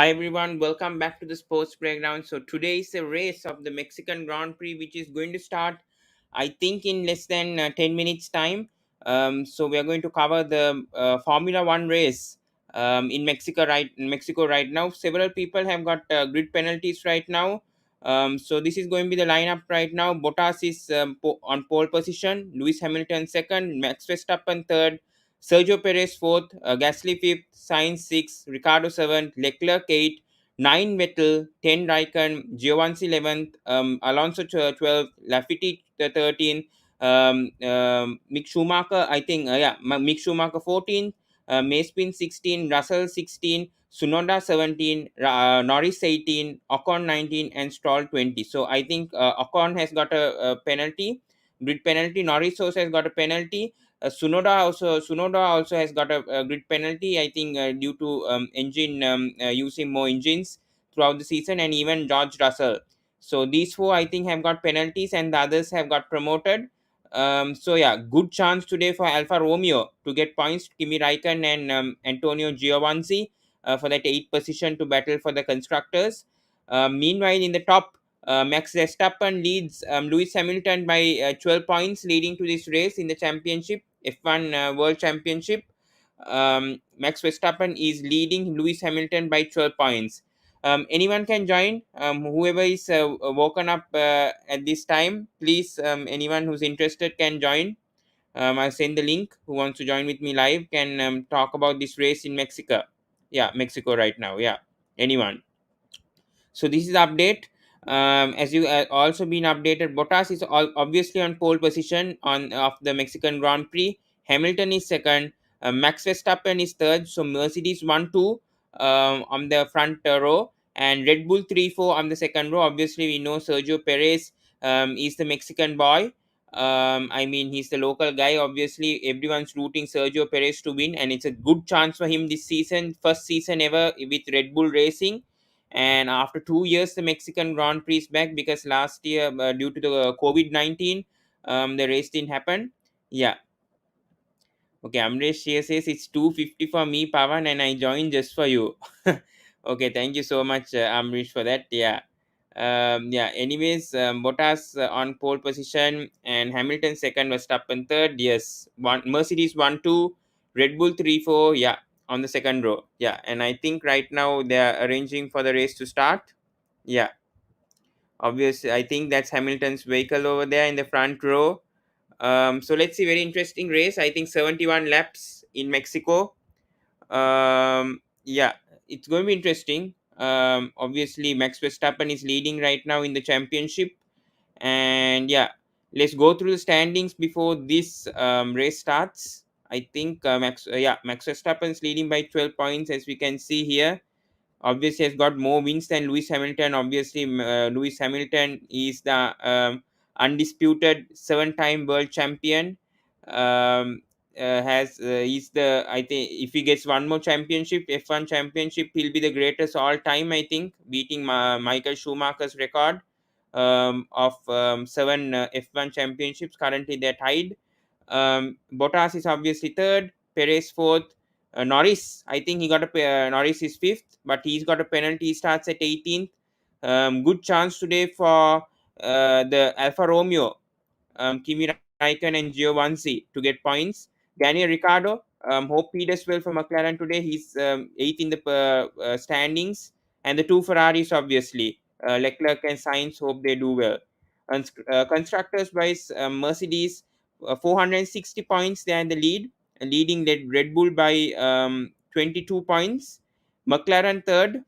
Hi everyone, welcome back to the Sports Breakdown. So today is a race of the Mexican Grand Prix, which is going to start, I think, in less than 10 minutes time. So we are going to cover the Formula One race in Mexico right now. Several people have got grid penalties right now. So this is going to be the lineup right now. Bottas is on pole position, Lewis Hamilton second, Max Verstappen third, Sergio Perez fourth, Gasly fifth, Sainz sixth, Ricardo seventh, Leclerc eighth, 9 Vettel, 10 Raikkonen, Giovanni 11th, Alonso 12th, Lafiti 13th, Mick Schumacher, I think, Mick Schumacher 14th, Mazepin 16, Russell 16, Sunoda 17, Norris 18, Ocon 19, and Stroll 20. So I think Ocon has got a penalty, grid penalty. Norris also has got a penalty. Sunoda also has got a grid penalty. I think due to engine using more engines throughout the season, and even George Russell. So these four I think have got penalties, and the others have got promoted. So yeah, good chance today for Alfa Romeo to get points. Kimi Raikkonen and Antonio Giovinazzi for that 8th position to battle for the constructors. Meanwhile, in the top, Max Verstappen leads Lewis Hamilton by 12 points, leading to this race in the championship, F1 World Championship. Max Verstappen is leading Lewis Hamilton by 12 points. Anyone can join. Whoever is woken up at this time, please, anyone who's interested can join. I'll send the link. Who wants to join with me live can talk about this race in Mexico. Yeah, Mexico right now. Yeah, anyone. So this is the update. As you also been updated, Bottas is obviously on pole position on of the Mexican Grand Prix. Hamilton is second. Max Verstappen is third. So Mercedes 1-2 on the front row, and Red Bull 3-4 on the second row. Obviously, we know Sergio Perez is the Mexican boy. I mean, he's the local guy. Obviously, everyone's rooting Sergio Perez to win, and it's a good chance for him this season, first season ever with Red Bull Racing. And after 2 years, the Mexican Grand Prix is back, because last year, due to the COVID-19, the race didn't happen. Yeah. Okay, Amresh here says it's 250 for me, Pavan, and I joined just for you. Okay, thank you so much, Amrish, for that. Yeah. Yeah, anyways, Bottas on pole position, and Hamilton second, Verstappen third. Yes, one Mercedes 1-2, Red Bull 3-4. Yeah, on the second row. Yeah, and I think right now they are arranging for the race to start. Yeah, obviously, I think that's Hamilton's vehicle over there in the front row. So let's see, very interesting race. I think 71 laps in Mexico. Yeah, it's going to be interesting. Obviously, Max Verstappen is leading right now in the championship, and yeah, let's go through the standings before this race starts. I think Max Verstappen is leading by 12 points, as we can see here. Obviously has got more wins than Lewis Hamilton. Obviously, Lewis Hamilton is the undisputed 7-time world champion. Has He's the, I think, if he gets one more championship, F1 championship, he'll be the greatest all time. I think, beating Michael Schumacher's record of 7 F1 championships. Currently, they're tied. Bottas is obviously third, Perez fourth, Norris, I think he got Norris is fifth, but he's got a penalty. He starts at 18th. Good chance today for the Alfa Romeo, Kimi Raikkonen and Giovanni to get points. Daniel Ricciardo, hope he does well for McLaren today. He's eighth in the standings, and the two Ferraris obviously, Leclerc and Sainz, hope they do well. And constructors wise, Mercedes 460 points. They are in the lead, leading Red Bull by 22 points. McLaren third.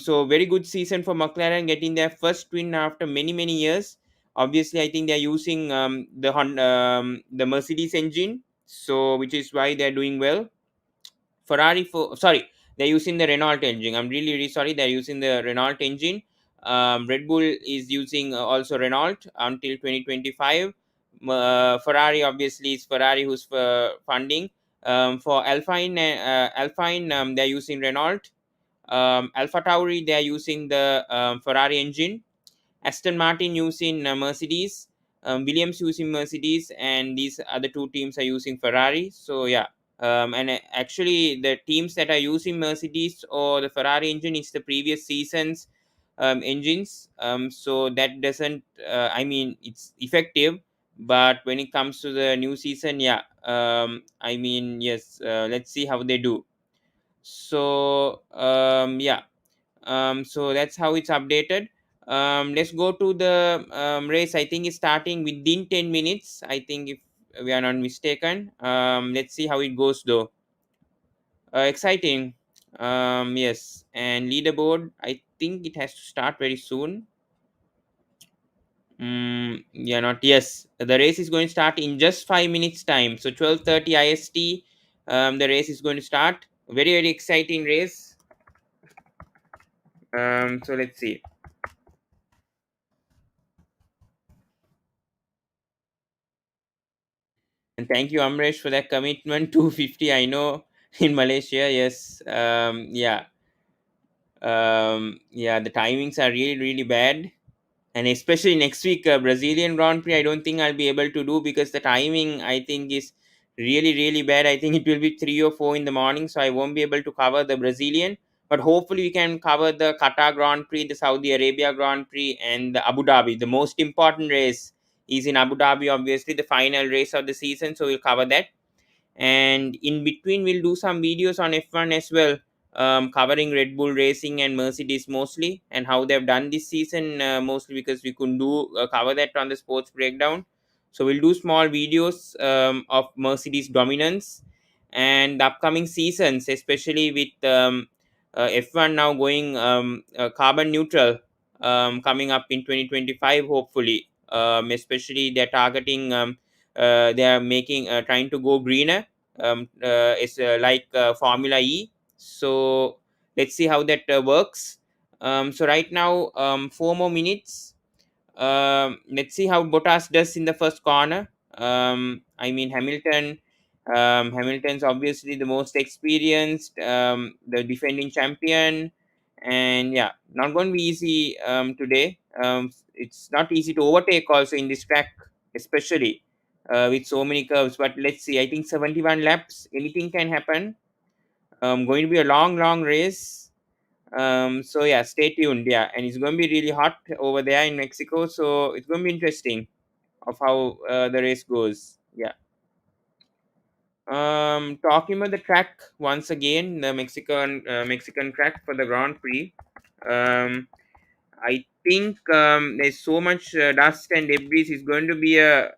So very good season for McLaren, getting their first win after many years. Obviously, I think they're using the Mercedes engine, so which is why they're doing well. They're using the Renault engine. I'm really sorry. They're using the Renault engine. Red Bull is using also Renault until 2025. Ferrari obviously is Ferrari who's funding. For Alpine, they're using Renault. Alpha Tauri, they're using the Ferrari engine. Aston Martin using Mercedes. Williams using Mercedes, and these other two teams are using Ferrari. So yeah, Actually, the teams that are using Mercedes or the Ferrari engine is the previous season's engines. So that doesn't, I mean, it's effective, but when it comes to the new season, yeah, I mean, yes, let's see how they do. So yeah, so that's how it's updated. Let's go to the race. I think it's starting within 10 minutes, I think, if we are not mistaken. Let's see how it goes though. Exciting. Yes, and leaderboard, I think it has to start very soon. Yeah, not, yes, the race is going to start in just 5 minutes time, so 12:30 ist. The race is going to start. Very, very exciting race. So let's see. And thank you, Amresh, for that commitment. 250, I know, in Malaysia. Yes. Yeah. Yeah, the timings are really, really bad. And especially next week, Brazilian Grand Prix, I don't think I'll be able to do, because the timing, I think, is really, really bad. I think it will be 3 or 4 in the morning, so I won't be able to cover the Brazilian. But hopefully, we can cover the Qatar Grand Prix, the Saudi Arabia Grand Prix, and the Abu Dhabi. The most important race is in Abu Dhabi, obviously, the final race of the season. So we'll cover that, and in between we'll do some videos on F1 as well, covering Red Bull Racing and Mercedes mostly, and how they've done this season, mostly because we couldn't do cover that on the sports breakdown. So we'll do small videos of Mercedes dominance and the upcoming seasons, especially with F1 now going carbon neutral, coming up in 2025 hopefully. Especially they're targeting, they are making, trying to go greener. It's like Formula E. So let's see how that works. So right now, 4 more minutes. Let's see how Bottas does in the first corner. I mean, Hamilton. Hamilton's obviously the most experienced, the defending champion, and yeah, not going to be easy today. It's not easy to overtake also in this track, especially with so many curves. But let's see. I think 71 laps. Anything can happen. Going to be a long, long race. So yeah, stay tuned. Yeah, and it's going to be really hot over there in Mexico, so it's going to be interesting of how the race goes. Yeah. Talking about the track once again, the Mexican track for the Grand Prix. Um, I think there's so much dust and debris. It's going to be a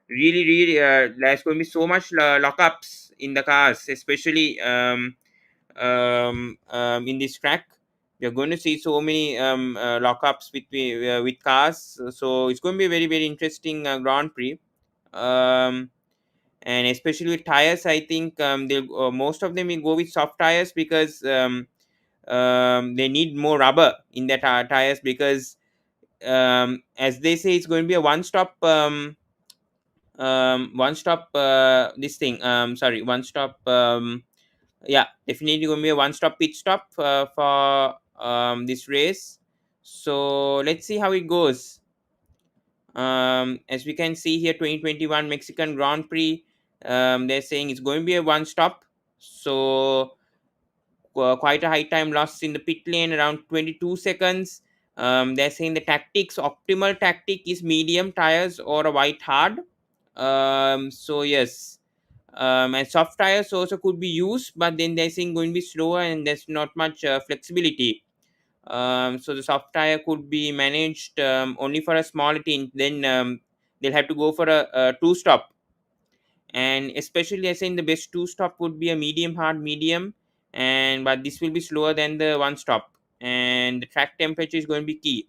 really, really. There's going to be so much lockups in the cars, especially in this track. You're going to see so many lockups with cars, so it's going to be a very, very interesting Grand Prix. Um, and especially with tires, I think they'll most of them will go with soft tires, because they need more rubber in their tires, because as they say, it's going to be a one stop this thing sorry one stop yeah, definitely going to be a one stop pit stop for this race. So let's see how it goes. As we can see here, 2021 Mexican Grand Prix, they're saying it's going to be a one stop. So quite a high time loss in the pit lane, around 22 seconds. They're saying the tactics, optimal tactic is medium tires or a white hard. So yes, and soft tires also could be used, but then they're saying going to be slower and there's not much flexibility. So the soft tire could be managed only for a small team. Then they'll have to go for a two stop, and especially I saying the best two stop would be a medium hard medium, and but this will be slower than the one stop, and the track temperature is going to be key.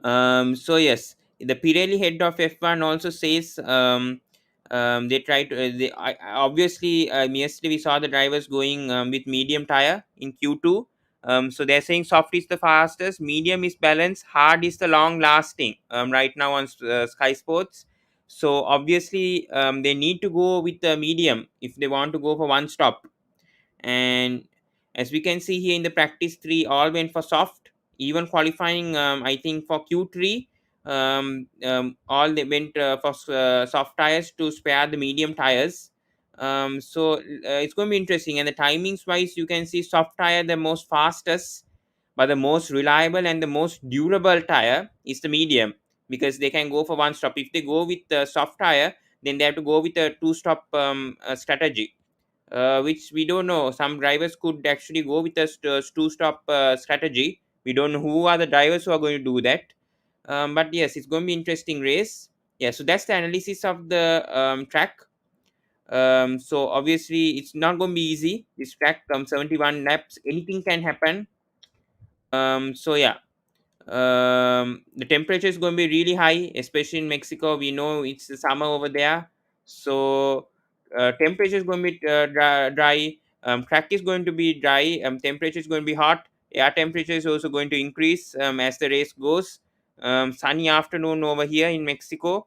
So yes, the Pirelli head of F1 also says they try to. Obviously, yesterday we saw the drivers going with medium tire in Q2. So they're saying soft is the fastest, medium is balanced, hard is the long lasting. Right now on Sky Sports. So obviously, they need to go with the medium if they want to go for one stop. And as we can see here in the practice 3, all went for soft. Even qualifying, I think for Q3, all they went for soft tires to spare the medium tires. It's going to be interesting. And the timings wise, you can see soft tire the most fastest, but the most reliable and the most durable tire is the medium, because they can go for one stop. If they go with the soft tire, then they have to go with a two stop strategy, which we don't know. Some drivers could actually go with a two stop strategy. We don't know who are the drivers who are going to do that. But yes, it's going to be interesting race. Yeah, so that's the analysis of the track. So obviously it's not going to be easy. This track comes 71 laps, anything can happen. So yeah, the temperature is going to be really high, especially in Mexico. We know it's the summer over there, so temperature is going to be dry. Track is going to be dry. Temperature is going to be hot. Air temperature is also going to increase as the race goes. Sunny afternoon over here in Mexico,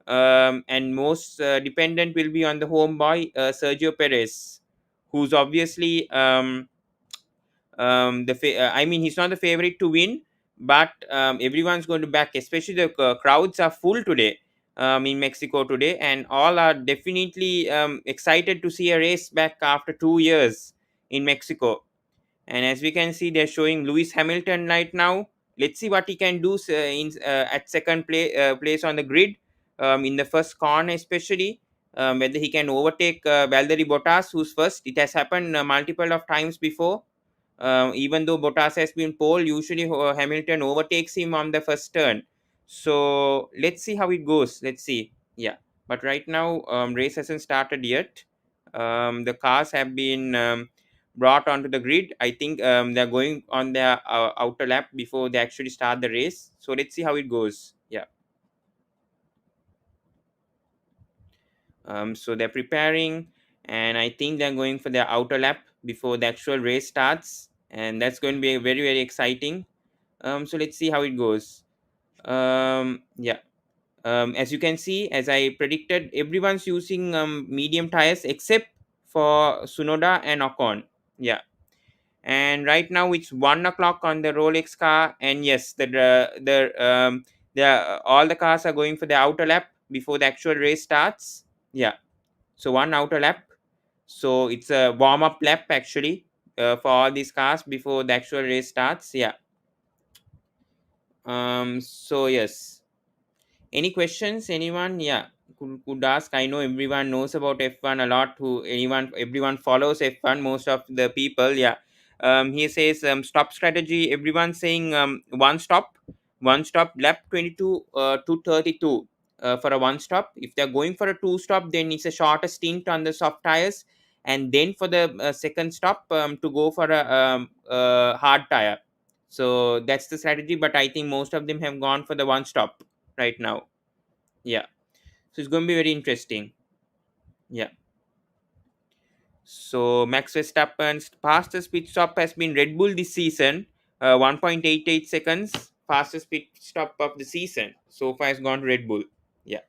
and most dependent will be on the home boy, Sergio Perez, who's obviously I mean, he's not the favorite to win, but everyone's going to back. Especially the crowds are full today in Mexico today, and all are definitely excited to see a race back after 2 years in Mexico. And as we can see, they're showing Lewis Hamilton right now. Let's see what he can do at place on the grid, in the first corner especially. Whether he can overtake Valtteri Bottas, who's first. It has happened multiple of times before. Even though Bottas has been pole, usually Hamilton overtakes him on the first turn. So let's see how it goes. Let's see. Yeah, but right now race hasn't started yet. The cars have been brought onto the grid. I think they're going on their outer lap before they actually start the race. So let's see how it goes. Yeah. So they're preparing, and I think they're going for their outer lap before the actual race starts, and that's going to be very very exciting. So let's see how it goes. Yeah. As you can see, as I predicted, everyone's using medium tires except for Sunoda and Ocon. Yeah. And right now it's 1 o'clock on the Rolex car, and yes, the all the cars are going for the outer lap before the actual race starts. Yeah. So one outer lap. So it's a warm up lap actually, for all these cars before the actual race starts. Yeah. So yes. Any questions? Anyone? Yeah, could ask. I know everyone knows about F1 a lot. Everyone follows F1. Most of the people. Yeah. He says stop strategy. Everyone's saying one stop lap 22 to 32 for a one stop. If they're going for a two stop, then it's a shorter stint on the soft tires, and then for the second stop to go for a hard tire. So that's the strategy. But I think most of them have gone for the one stop right now. Yeah. So it's going to be very interesting. Yeah. So Max Verstappen's fastest pit stop has been Red Bull this season. 1.88 seconds. Fastest pit stop of the season. So far has gone to Red Bull. Yeah.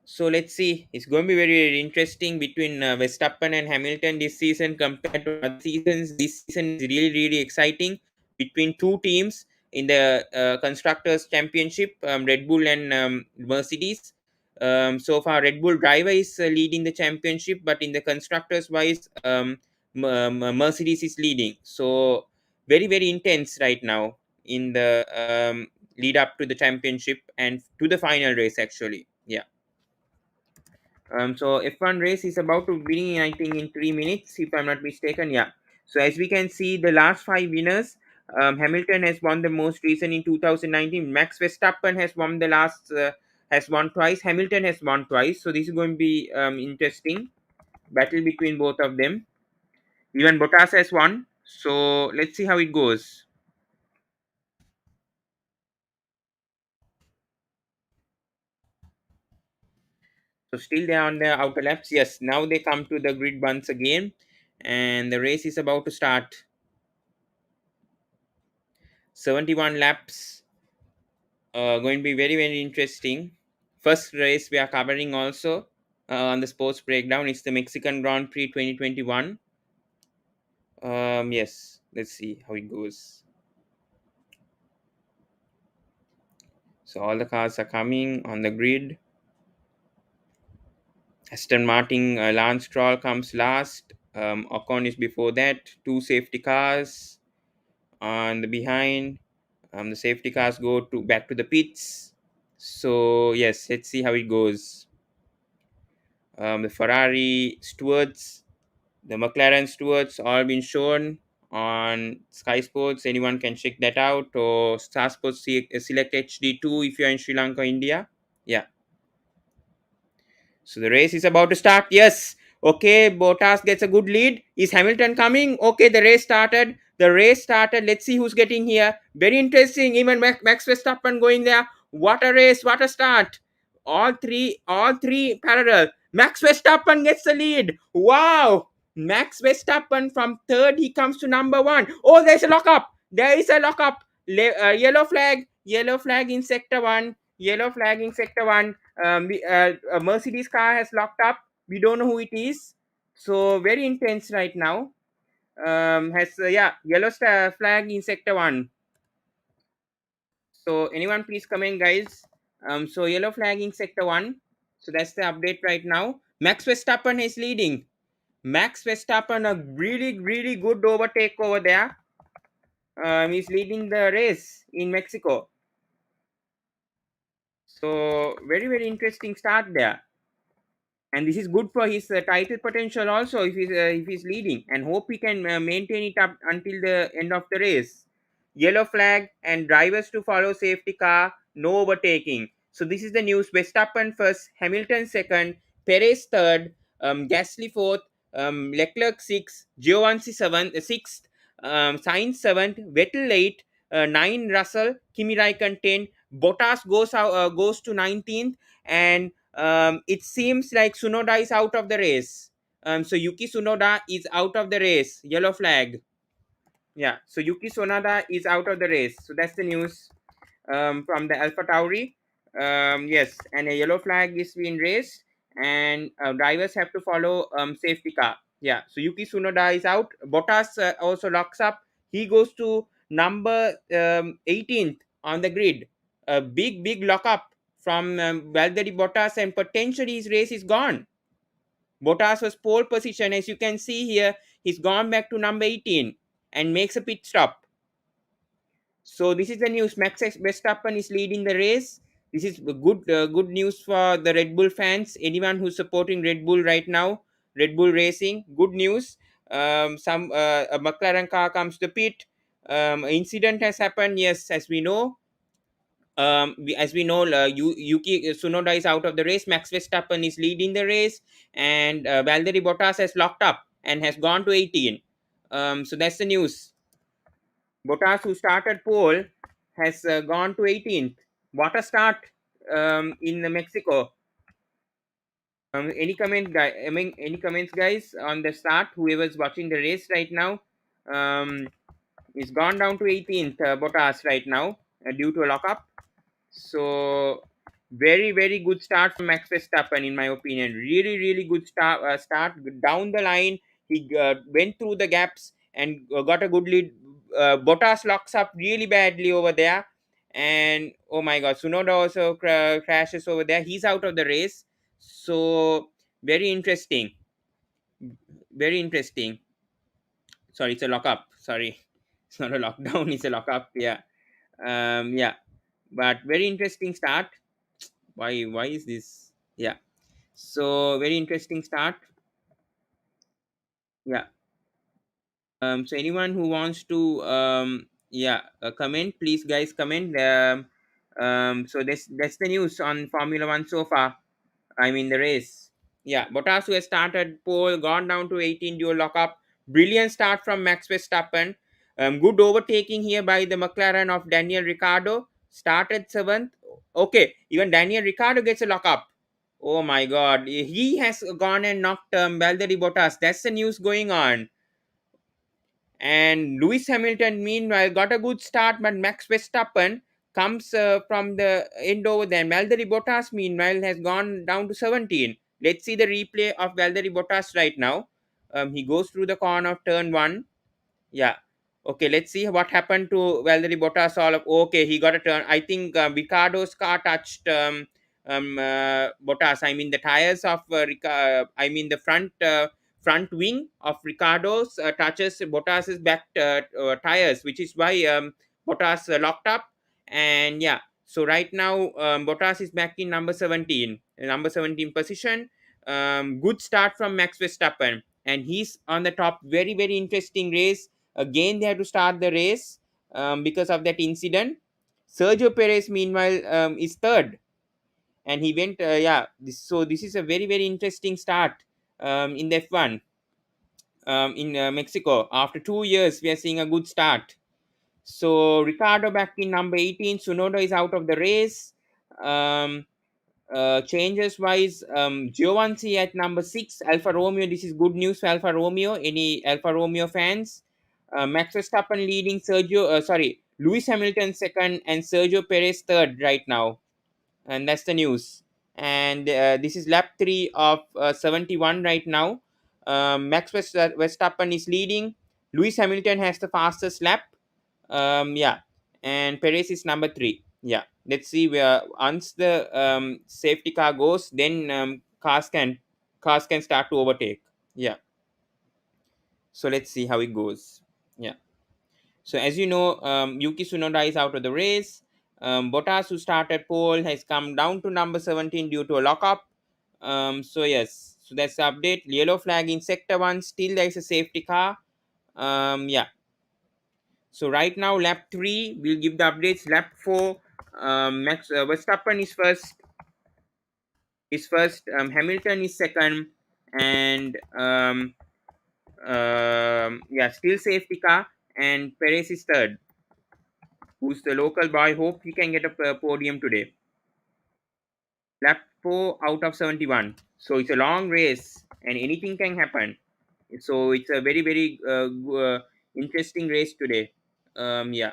So let's see. It's going to be very, very interesting between Verstappen and Hamilton this season compared to other seasons. This season is really, really exciting between two teams in the constructors championship, Red Bull and Mercedes. So far, Red Bull driver is leading the championship, but in the constructors wise, Mercedes is leading. So very, very intense right now in the lead up to the championship and to the final race actually. Yeah. So F1 race is about to begin, I think, in 3 minutes, if I'm not mistaken. Yeah. So as we can see, the last five winners, Hamilton has won the most recent in 2019. Max Verstappen has won twice. Hamilton has won twice. So this is going to be interesting battle between both of them. Even Bottas has won. So let's see how it goes. So still they are on the outer laps. Yes. Now they come to the grid once again, and the race is about to start. 71 laps, going to be very very interesting. First race we are covering also on the sports breakdown. It's the Mexican Grand Prix 2021. Yes, let's see how it goes. So all the cars are coming on the grid. Aston Martin Lance Stroll comes last. Ocon is before that. Two safety cars on the behind. The safety cars go to back to the pits. So yes, let's see how it goes. The Ferrari stewards, the McLaren stewards, all been shown on Sky Sports. Anyone can check that out, or Star Sports Select HD2 if you're in Sri Lanka, India. Yeah. So the race is about to start. Yes. Okay, Bottas gets a good lead. Is Hamilton coming? Okay, the race started. The race started. Let's see who's getting here. Very interesting. Even Max Verstappen going there. What a race! What a start! All three parallel. Max Verstappen gets the lead. Wow! Max Verstappen from third, he comes to number one. Oh, there's a lockup. There is a lockup. Yellow flag. Yellow flag in sector one. Yellow flag in sector one. A Mercedes car has locked up. We don't know who it is. So very intense right now. Has yeah, yellow flag in sector one. So anyone please comment, guys. So yellow flag in sector one. So that's the update right now. Max Verstappen is leading. Max Verstappen a really good overtake over there. He's leading the race in Mexico. So very interesting start there. And this is good for his title potential also if he's leading, and hope he can maintain it up until the end of the race. Yellow flag and drivers to follow safety car, no overtaking. So this is the news. Verstappen first, Hamilton second, Perez third, Gasly fourth, Leclerc sixth, Giovanni sixth, Sainz seventh, Vettel eighth, nine Russell, Kimi Raikkonen 10, Bottas goes to 19th, and it seems like Tsunoda is out of the race. So Yuki Tsunoda is out of the race. Yellow flag. Yeah. So Yuki Tsunoda is out of the race. So that's the news from the Alpha Tauri. Yes, and a yellow flag is being raised, and drivers have to follow safety car. Yeah. So Yuki Tsunoda is out. Bottas also locks up. He goes to number 18th on the grid. A big lockup from Valtteri Bottas, and potentially his race is gone. Bottas was pole position, as you can see here. He's gone back to number 18 and makes a pit stop. So this is the news. Max Verstappen is leading the race. This is good news for the Red Bull fans. Anyone who's supporting Red Bull right now, Red Bull Racing, good news. Some A McLaren car comes to pit. Incident has happened. Yes, as we know. As we know, Yuki Tsunoda is out of the race. Max Verstappen is leading the race, and Valtteri Bottas has locked up and has gone to 18. So that's the news. Bottas, who started pole, has gone to 18th. What a start in Mexico. Any comment, guy? I mean, any comments, guys, on the start? Whoever's watching the race right now, is gone down to 18th. Bottas right now due to a lockup. So very good start from Max Verstappen, in my opinion. Really good start down the line. He went through the gaps and got a good lead. Bottas locks up really badly over there, and oh my God, Tsunoda also crashes over there. He's out of the race. So very interesting. Very interesting. Sorry, it's a lockup. Sorry, it's not a lockdown. It's a lockup. Yeah. Yeah. But very interesting start. Why is this? Yeah. So very interesting start. Yeah. So anyone who wants to yeah, comment, please, guys, comment. So that's the news on Formula One so far. I mean the race. Yeah, Bottas, who has started pole, gone down to 18 dual lockup. Brilliant start from Max Verstappen. Good overtaking here by the McLaren of Daniel Ricciardo. Started seventh. Okay, even Daniel Ricciardo gets a lockup. Oh my God, he has gone and knocked Valtteri Bottas. That's the news going on. And Lewis Hamilton, meanwhile, got a good start, but Max Verstappen comes from the end over there. Valtteri Bottas, meanwhile, has gone down to 17. Let's see the replay of Valtteri Bottas right now. He goes through the corner of turn one. Yeah. Okay, let's see what happened to Valtteri Bottas. Okay, he got a turn. I think Ricardo's car touched Bottas. I mean the tires of I mean the front wing of Ricardo's touches Bottas's back tires, which is why Bottas locked up. And yeah, so right now Bottas is back in number 17 position. Good start from Max Verstappen, and he's on the top. Very very interesting race. Again, they had to start the race because of that incident. Sergio Perez, meanwhile, is third, and he went. So this is a very very interesting start in the F1 in Mexico. After 2 years, we are seeing a good start. So Ricardo back in number 18. Tsunoda is out of the race. Um, Changes wise, Giovanni at number 6. Alfa Romeo. This is good news for Alfa Romeo. Any Alfa Romeo fans? Max Verstappen leading Lewis Hamilton second and Sergio Perez third right now, and that's the news. And this is lap 3 of 71 right now. Verstappen is leading. Lewis Hamilton has the fastest lap. Yeah, and Perez is number 3. Yeah, let's see where once the safety car goes, then cars can start to overtake. Yeah, so let's see how it goes. Yeah. So as you know, Yuki Tsunoda is out of the race. Bottas, who started pole, has come down to number 17 due to a lockup. So yes, so that's the update. Yellow flag in sector 1. Still there is a safety car. Yeah. So right now, lap 3, we'll give the updates. Lap 4, Max Verstappen is first. Hamilton is second, and yeah, still safety car, and Perez is third, who's the local boy. Hope he can get a podium today. Lap 4 out of 71. So it's a long race and anything can happen. So it's a very, very interesting race today. Yeah.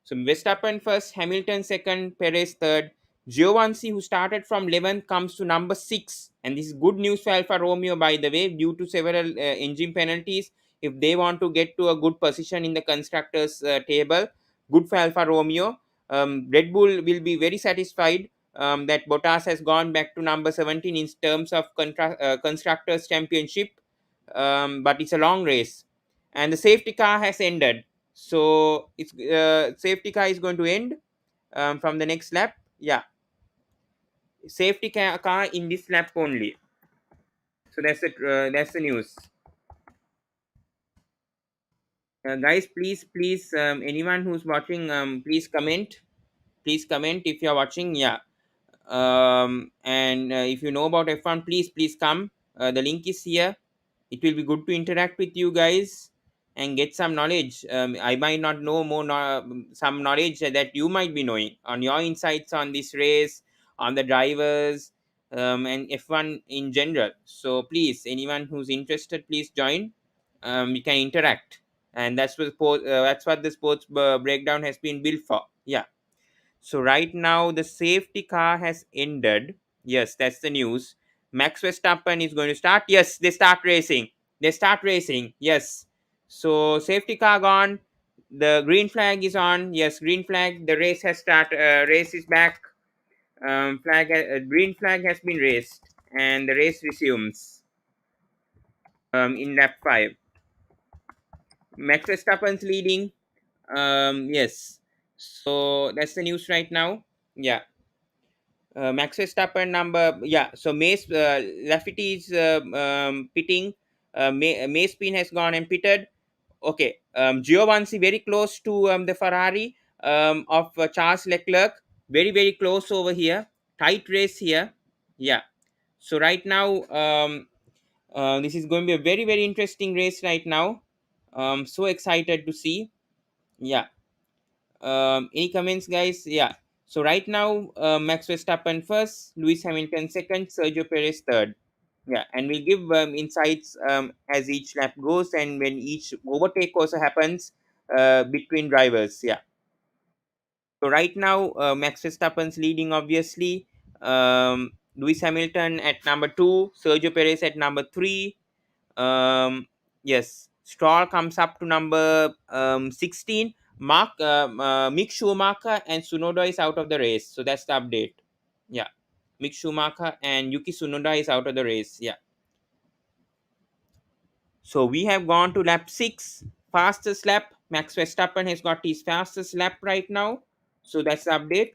So Verstappen first, Hamilton second, Perez third. Giovanni, who started from 11th, comes to number 6. And this is good news for Alfa Romeo, by the way, due to several engine penalties. If they want to get to a good position in the constructors' table, good for Alfa Romeo. Red Bull will be very satisfied that Bottas has gone back to number 17 in terms of constructors' championship. But it's a long race. And the safety car has ended, so it's safety car is going to end from the next lap. Yeah, safety car in this lap only. So that's it. That's the news. Guys, please, anyone who's watching, please comment. Please comment if you're watching. Yeah. And if you know about F1, please come. The link is here. It will be good to interact with you guys and get some knowledge. I might not know some knowledge that you might be knowing on your insights on this race, on the drivers, and F1 in general. So please, anyone who's interested, please join. We can interact, and that's what the sports breakdown has been built for. Yeah. So right now the safety car has ended. Yes, that's the news. Max Verstappen is going to start. Yes, they start racing. They start racing. Yes. So safety car gone. The green flag is on. Yes, green flag. The race has started. Race is back. Green flag has been raised, and the race resumes. In lap 5. Max Verstappen's leading. Yes. So that's the news right now. Yeah. Max Verstappen number, yeah. So Mace Lafferty is pitting. Mace Pin has gone and pitted. Okay. Giovanni very close to the Ferrari of Charles Leclerc. Very very close over here. Tight race here. Yeah. So right now, this is going to be a very very interesting race right now. So excited to see. Yeah. Any comments, guys? Yeah. So right now, Max Verstappen first, Lewis Hamilton second, Sergio Perez third. Yeah, and we'll give insights as each lap goes and when each overtake also happens between drivers. Yeah. So right now, Max Verstappen's leading, obviously. Lewis Hamilton at number 2, Sergio Perez at number 3. Yes, Stroll comes up to number 16. Mick Schumacher and Tsunoda is out of the race. So that's the update. Yeah. Mick Schumacher and Yuki Tsunoda is out of the race. Yeah. So we have gone to lap 6, fastest lap. Max Verstappen has got his fastest lap right now. So that's the update.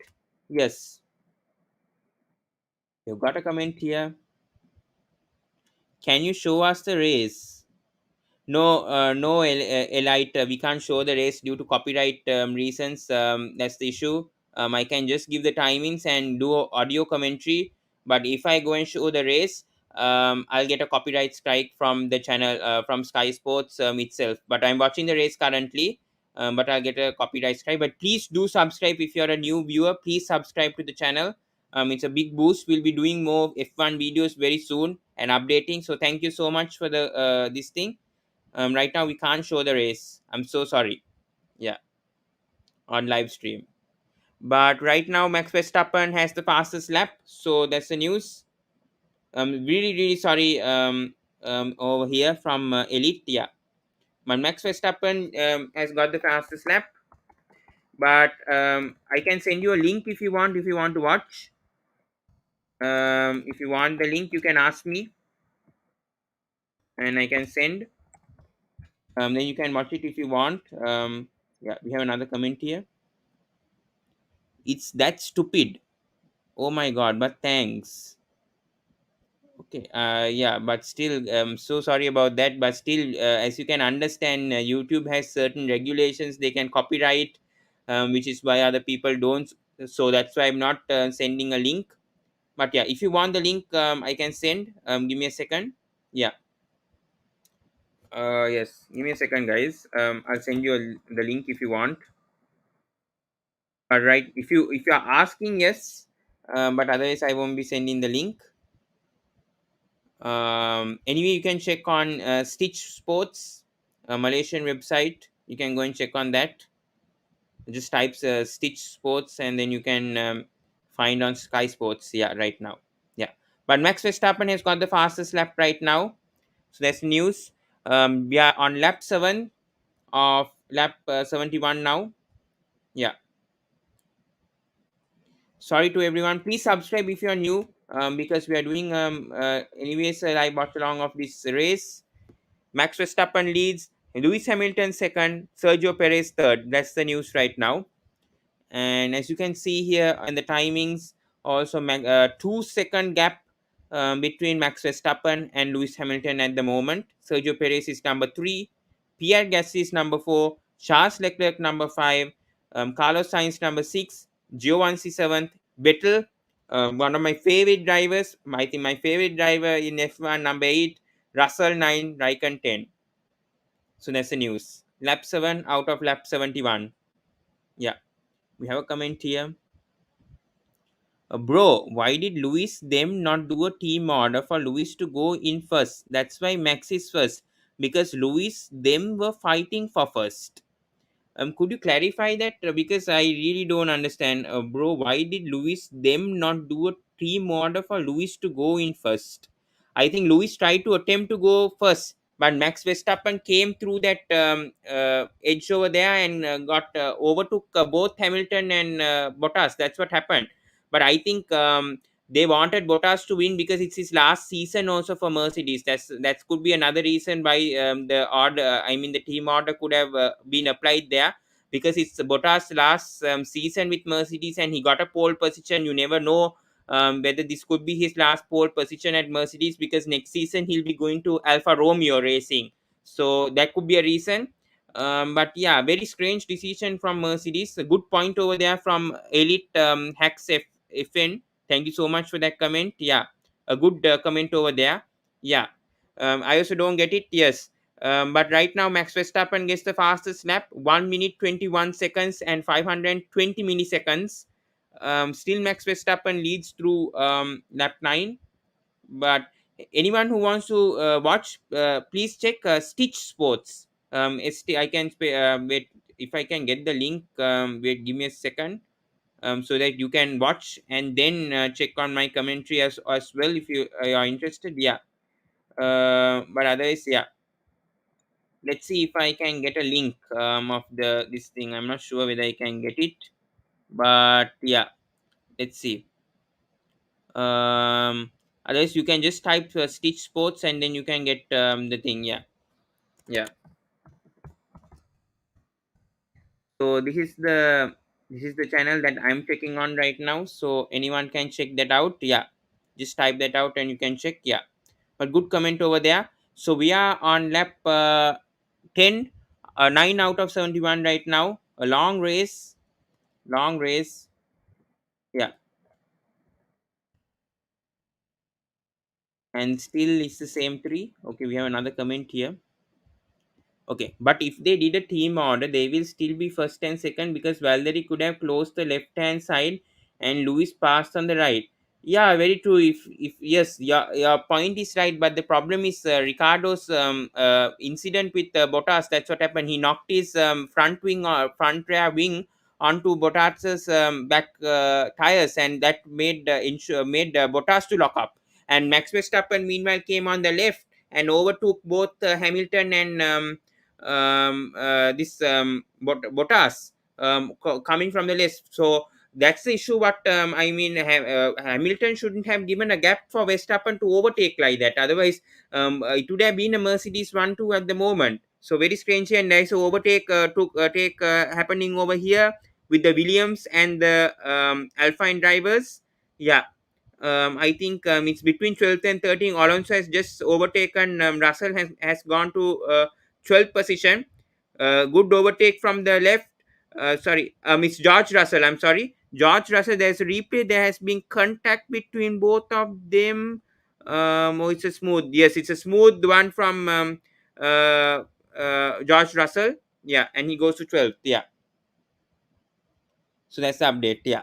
Yes, you've got a comment here. Can you show us the race? No, no, Elite. We can't show the race due to copyright reasons. That's the issue. I can just give the timings and do audio commentary. But if I go and show the race, I'll get a copyright strike from the channel, from Sky Sports itself. But I'm watching the race currently. But I'll get a copyright strike. But please do subscribe if you're a new viewer. Please subscribe to the channel. It's a big boost. We'll be doing more F1 videos very soon and updating. So thank you so much for the this thing. Right now we can't show the race. I'm so sorry. Yeah, on live stream. But right now Max Verstappen has the fastest lap, so that's the news. Really sorry. Over here from Elite. Yeah, but Max Verstappen has got the fastest lap. But I can send you a link if you want. If you want to watch. If you want the link, you can ask me, and I can send. Then you can watch it if you want. Yeah, we have another comment here. It's that stupid. Oh my god, but thanks. Okay, yeah, but still, so sorry about that. But still, as you can understand, YouTube has certain regulations. They can copyright, which is why other people don't. So that's why I'm not sending a link. But yeah, if you want the link, I can send. Give me a second. Yeah. Yes. Give me a second, guys. I'll send you the link if you want. All right. If you are asking, yes. But otherwise, I won't be sending the link. Anyway, you can check on Stitch Sports, a Malaysian website. You can go and check on that. Just types Stitch Sports, and then you can find on Sky Sports. Yeah, right now. Yeah, but Max Verstappen has got the fastest lap right now. So that's news. We are on lap 7 of lap 71 now. Yeah. Sorry to everyone. Please subscribe if you're new, because we are doing anyways a live watch along of this race. Max Verstappen leads, Lewis Hamilton second, Sergio Perez third. That's the news right now. And as you can see here in the timings, also 2 second gap between Max Verstappen and Lewis Hamilton at the moment. Sergio Perez is number 3, Pierre Gasly is number 4, Charles Leclerc number 5, Carlos Sainz number 6, Giovanni 7th, Vettel, one of my favorite drivers, I think my favorite driver in F1 number 8, Russell 9, Raikkonen 10. So that's the news. Lap 7 out of lap 71. Yeah, we have a comment here. Bro, why did Lewis them not do a team order for Lewis to go in first? That's why Max is first. Because Lewis them were fighting for first. Could you clarify that? Because I really don't understand. Bro, why did Lewis them not do a team order for Lewis to go in first? I think Lewis tried to attempt to go first, but Max Verstappen came through that edge over there and got overtook both Hamilton and Bottas. That's what happened. But I think they wanted Bottas to win because it's his last season also for Mercedes. That could be another reason why the order, I mean the team order could have been applied there, because it's Bottas last season with Mercedes and he got a pole position. You never know whether this could be his last pole position at Mercedes, because next season he'll be going to Alfa Romeo Racing. So that could be a reason. But yeah, very strange decision from Mercedes. A good point over there from Elite Hacks FN. Thank you so much for that comment. Yeah, a good comment over there. Yeah, I also don't get it. Yes, but right now Max Verstappen gets the fastest lap, 1 minute 21 seconds and 520 milliseconds. Still Max Verstappen leads through lap 9. But anyone who wants to watch, please check Stitch Sports. I can wait if I can get the link. Wait, give me a second. So that you can watch and then check on my commentary as well if you are interested. Yeah. But otherwise, yeah. Let's see if I can get a link of the this thing. I'm not sure whether I can get it, but yeah. Let's see. Otherwise you can just type Stitch Sports and then you can get the thing. Yeah, yeah. So this is the channel that I'm checking on right now, so anyone can check that out. Yeah, just type that out and you can check. Yeah, but good comment over there. So we are on lap 10, 9 out of 71 right now. A long race, long race. Yeah, and still it's the same three. Okay, we have another comment here. Okay, but if they did a team order, they will still be first and second because Valerie could have closed the left hand side and Lewis passed on the right. Yeah, very true. If yes, your point is right, but the problem is Ricardo's incident with Bottas. That's what happened. He knocked his front wing or front rear wing onto Bottas's back tires, and that made Bottas to lock up. And Max Verstappen meanwhile came on the left and overtook both Hamilton and this Bottas coming from the list. So that's the issue. What I mean, Hamilton shouldn't have given a gap for Verstappen to overtake like that. Otherwise, it would have been a Mercedes 1-2 at the moment. So very strange, and there's a overtake took take happening over here with the Williams and the Alpine drivers. Yeah, I think it's between 12th and 13th. Alonso has just overtaken Russell, has gone to 12th position. Good overtake from the left. Sorry, it's George Russell. I'm sorry. George Russell, there's a replay. There has been contact between both of them. Oh, it's a smooth. Yes, it's a smooth one from George Russell. Yeah, and he goes to 12th. Yeah. So that's the update. Yeah.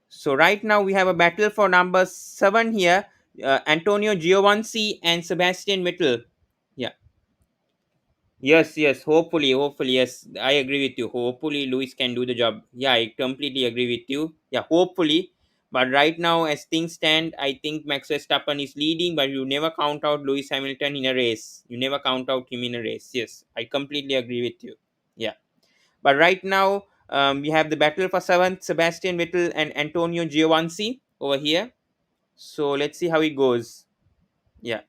So right now we have a battle for number 7 here. Antonio Giovinazzi and Sebastian Vettel. Yeah. Yes, yes. Hopefully, yes. I agree with you. Hopefully, Lewis can do the job. Yeah, I completely agree with you. Yeah, hopefully. But right now, as things stand, I think Max Verstappen is leading, but you never count out Lewis Hamilton in a race. You never count out him in a race. Yes, I completely agree with you. Yeah. But right now, we have the battle for 7th, Sebastian Vettel and Antonio Giovinazzi over here. So let's see how it goes. Yeah.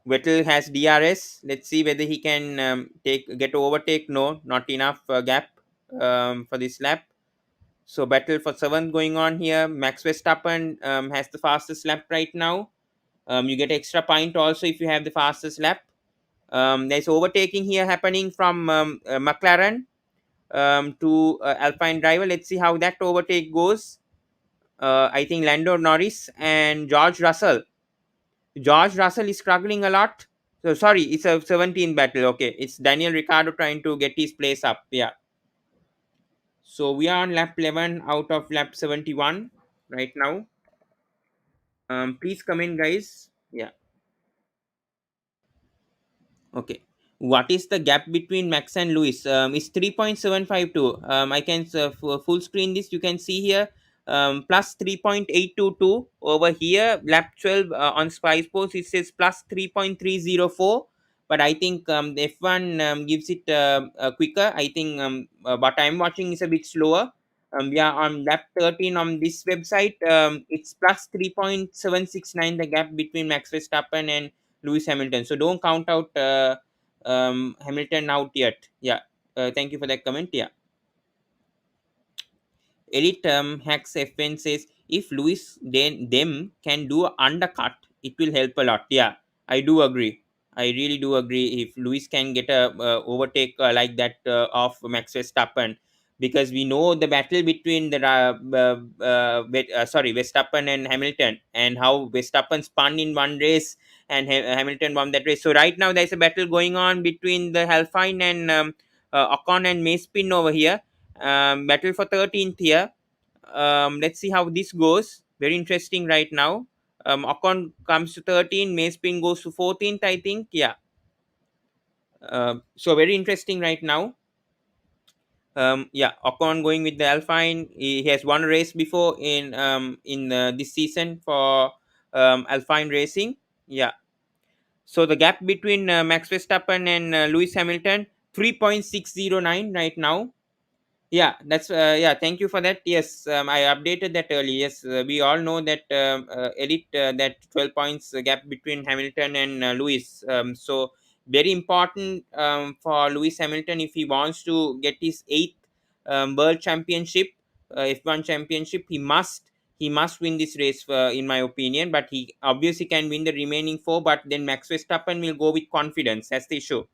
Vettel has DRS. Let's see whether he can get overtake. No, not enough gap for this lap. So battle for 7th going on here. Max Verstappen has the fastest lap right now. You get extra point also if you have the fastest lap. There's overtaking here happening from McLaren to Alpine driver. Let's see how that overtake goes. I think Lando Norris and George Russell. George Russell is struggling a lot. So sorry, it's a 17 battle. Okay, it's Daniel Ricciardo trying to get his place up. Yeah. So we are on lap 11 out of lap 71 right now. Please come in, guys. Yeah. Okay. What is the gap between Max and Lewis? It's 3.752. I can full screen this. You can see here plus 3.822 over here. Lap 12 on Spy Sports, it says plus 3.304. But I think the F1 gives it quicker. I think what I'm watching is a bit slower. Yeah, on lap 13 on this website, it's plus 3.769 the gap between Max Verstappen and Lewis Hamilton. So don't count out Hamilton out yet. Yeah. Thank you for that comment. Yeah. Elite Hacks FN says if Lewis then them can do a undercut, it will help a lot. Yeah, I do agree. I really do agree. If Lewis can get a overtake like that of Max Verstappen, because we know the battle between the Verstappen and Hamilton, and how Verstappen spun in one race and Hamilton won that race. So right now there's a battle going on between the Alpine and Ocon and Mazepin over here. Battle for 13th here. Let's see how this goes. Very interesting right now. Ocon comes to 13, Mazepin goes to 14th, I think. Yeah. So very interesting right now. Yeah, Ocon going with the Alpine. He has won a race before in this season for Alpine Racing. Yeah. So the gap between Max Verstappen and Lewis Hamilton 3.609 right now. Yeah, that's yeah. Thank you for that. Yes, I updated that earlier. Yes, we all know that elite that 12 points gap between Hamilton and Lewis. So very important for Lewis Hamilton if he wants to get his eighth world championship, F1 championship. He must win this race, in my opinion. But he obviously can win the remaining four. But then Max Verstappen will go with confidence as they show.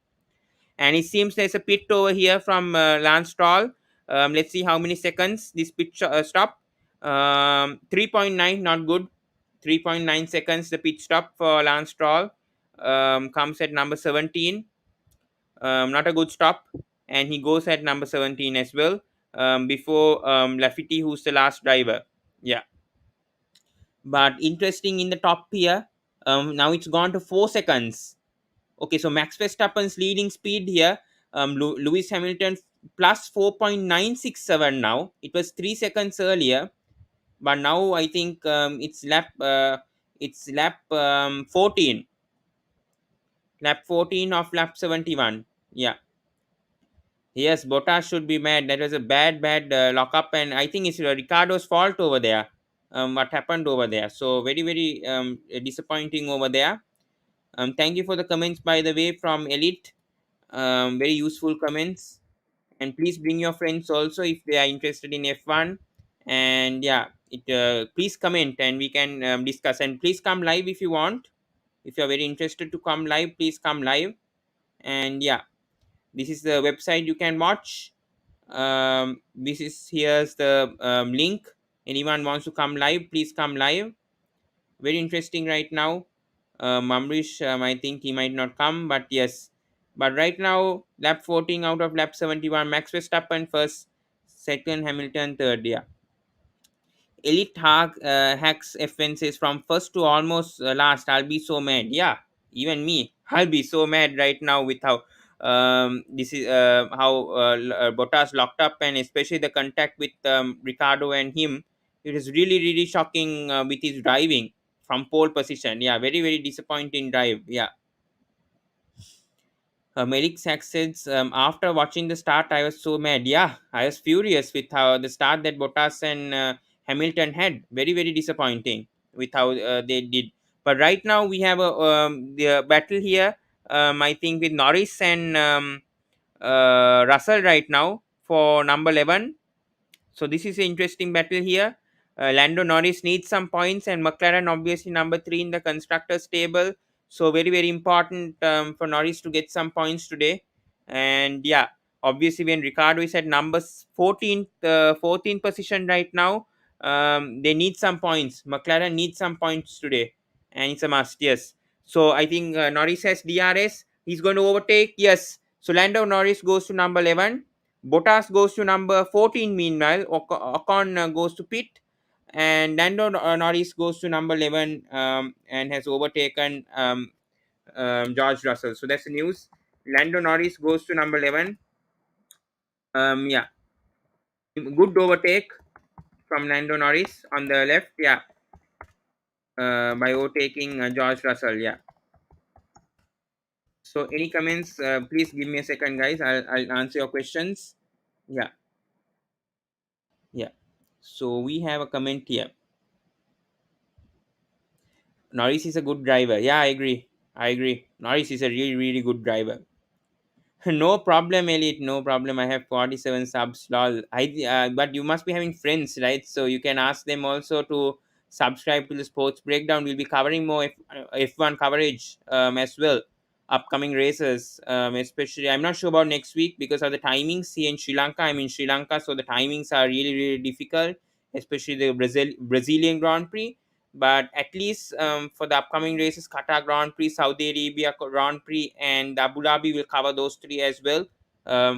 And it seems there's a pit over here from Lance Stroll. Let's see how many seconds this pit stop. 3.9, not good. 3.9 seconds the pit stop for Lance Stroll. Comes at number 17. Not a good stop. And he goes at number 17 as well. Before Laffiti, who's the last driver. Yeah. But interesting in the top here. Now it's gone to 4 seconds. Okay, so Max Verstappen's leading speed here, Lewis Hamilton plus 4.967 now. It was 3 seconds earlier, but now I think it's lap 14, lap 14 of lap 71. Yeah, yes, Bottas should be mad. That was a bad lockup, and I think it's Ricardo's fault over there. What happened over there? So very disappointing over there. Thank you for the comments, by the way, from Elite. Very useful comments, and please bring your friends also if they are interested in F1. And yeah, please comment and we can discuss, and please come live if you want. If you're very interested to come live, please come live. And yeah, this is the website you can watch. This is Here's the link. Anyone wants to come live, please come live. Very interesting right now. Amrish, I think he might not come, but yes. But right now, lap 14 out of lap 71, Max Verstappen first, second Hamilton third. Yeah. Hacks F1 says from first to almost last, I'll be so mad. Yeah, even me, I'll be so mad right now with how this is how Bottas locked up, and especially the contact with Ricardo and him. It is really shocking with his driving from pole position. Yeah, very disappointing drive. Yeah. Melik Sachs says, after watching the start, I was so mad. Yeah, I was furious with how the start that Bottas and Hamilton had. Very disappointing with how they did. But right now we have the battle here. I think with Norris and Russell right now for number 11. So this is an interesting battle here. Lando Norris needs some points, and McLaren obviously number 3 in the constructors table. So very important for Norris to get some points today. And yeah, obviously when Ricardo is at number 14th, 14th position right now, they need some points. McLaren needs some points today, and it's a must. Yes. So I think Norris has DRS. He's going to overtake. Yes. So Lando Norris goes to number 11. Bottas goes to number 14 meanwhile. Ocon goes to pit, and Lando Norris goes to number 11 and has overtaken George Russell. So that's the news. Lando Norris goes to number 11. Yeah, good overtake from Lando Norris on the left. Yeah, by overtaking George Russell. Yeah. So any comments? Please give me a second, guys. I'll answer your questions. Yeah, yeah. So we have a comment here. Norris is a good driver. Yeah, I agree. I agree. Norris is a really good driver. No problem, Elite. No problem. I have 47 subs. Lol. But you must be having friends, right? So you can ask them also to subscribe to the Sports Breakdown. We'll be covering more F1 coverage as well. Upcoming races, especially. I'm not sure about next week because of the timings here in Sri Lanka. I'm in Sri Lanka, so the timings are really difficult, especially the Brazilian Grand Prix. But at least for the upcoming races, Qatar Grand Prix, Saudi Arabia Grand Prix, and Abu Dhabi, will cover those three as well,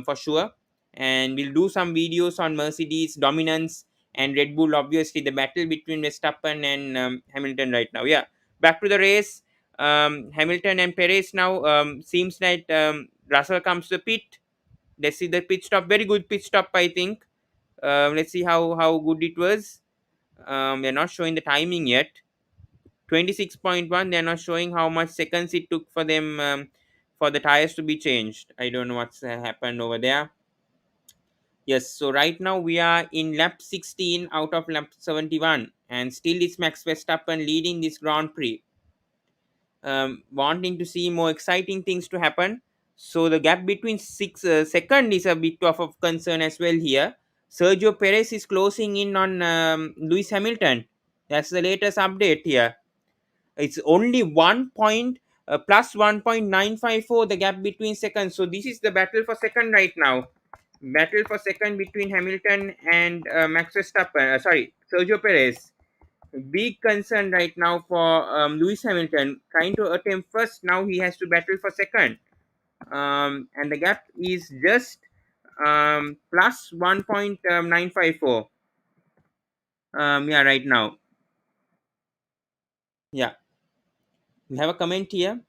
for sure. And we'll do some videos on Mercedes dominance and Red Bull, obviously the battle between Verstappen and Hamilton right now. Yeah, back to the race. Hamilton and Perez now. Seems like Russell comes to the pit. Let's see the pit stop. Very good pit stop, I think. Let's see how good it was. They're not showing the timing yet. 26.1. They're not showing how much seconds it took for them for the tires to be changed. I don't know what's happened over there. Yes, so right now we are in lap 16 out of lap 71, and still it's Max Verstappen leading this Grand Prix. Wanting to see more exciting things to happen. So the gap between second is a bit of concern as well here. Sergio Perez is closing in on Lewis Hamilton. That's the latest update here. It's only 1 point plus 1.954 the gap between seconds. So this is the battle for second right now. Battle for second between Hamilton and Max Verstappen. Sorry, Sergio Perez. Big concern right now for Lewis Hamilton trying to attempt first. Now he has to battle for second, and the gap is just plus 1.954. Yeah, right now. Yeah, we have a comment here.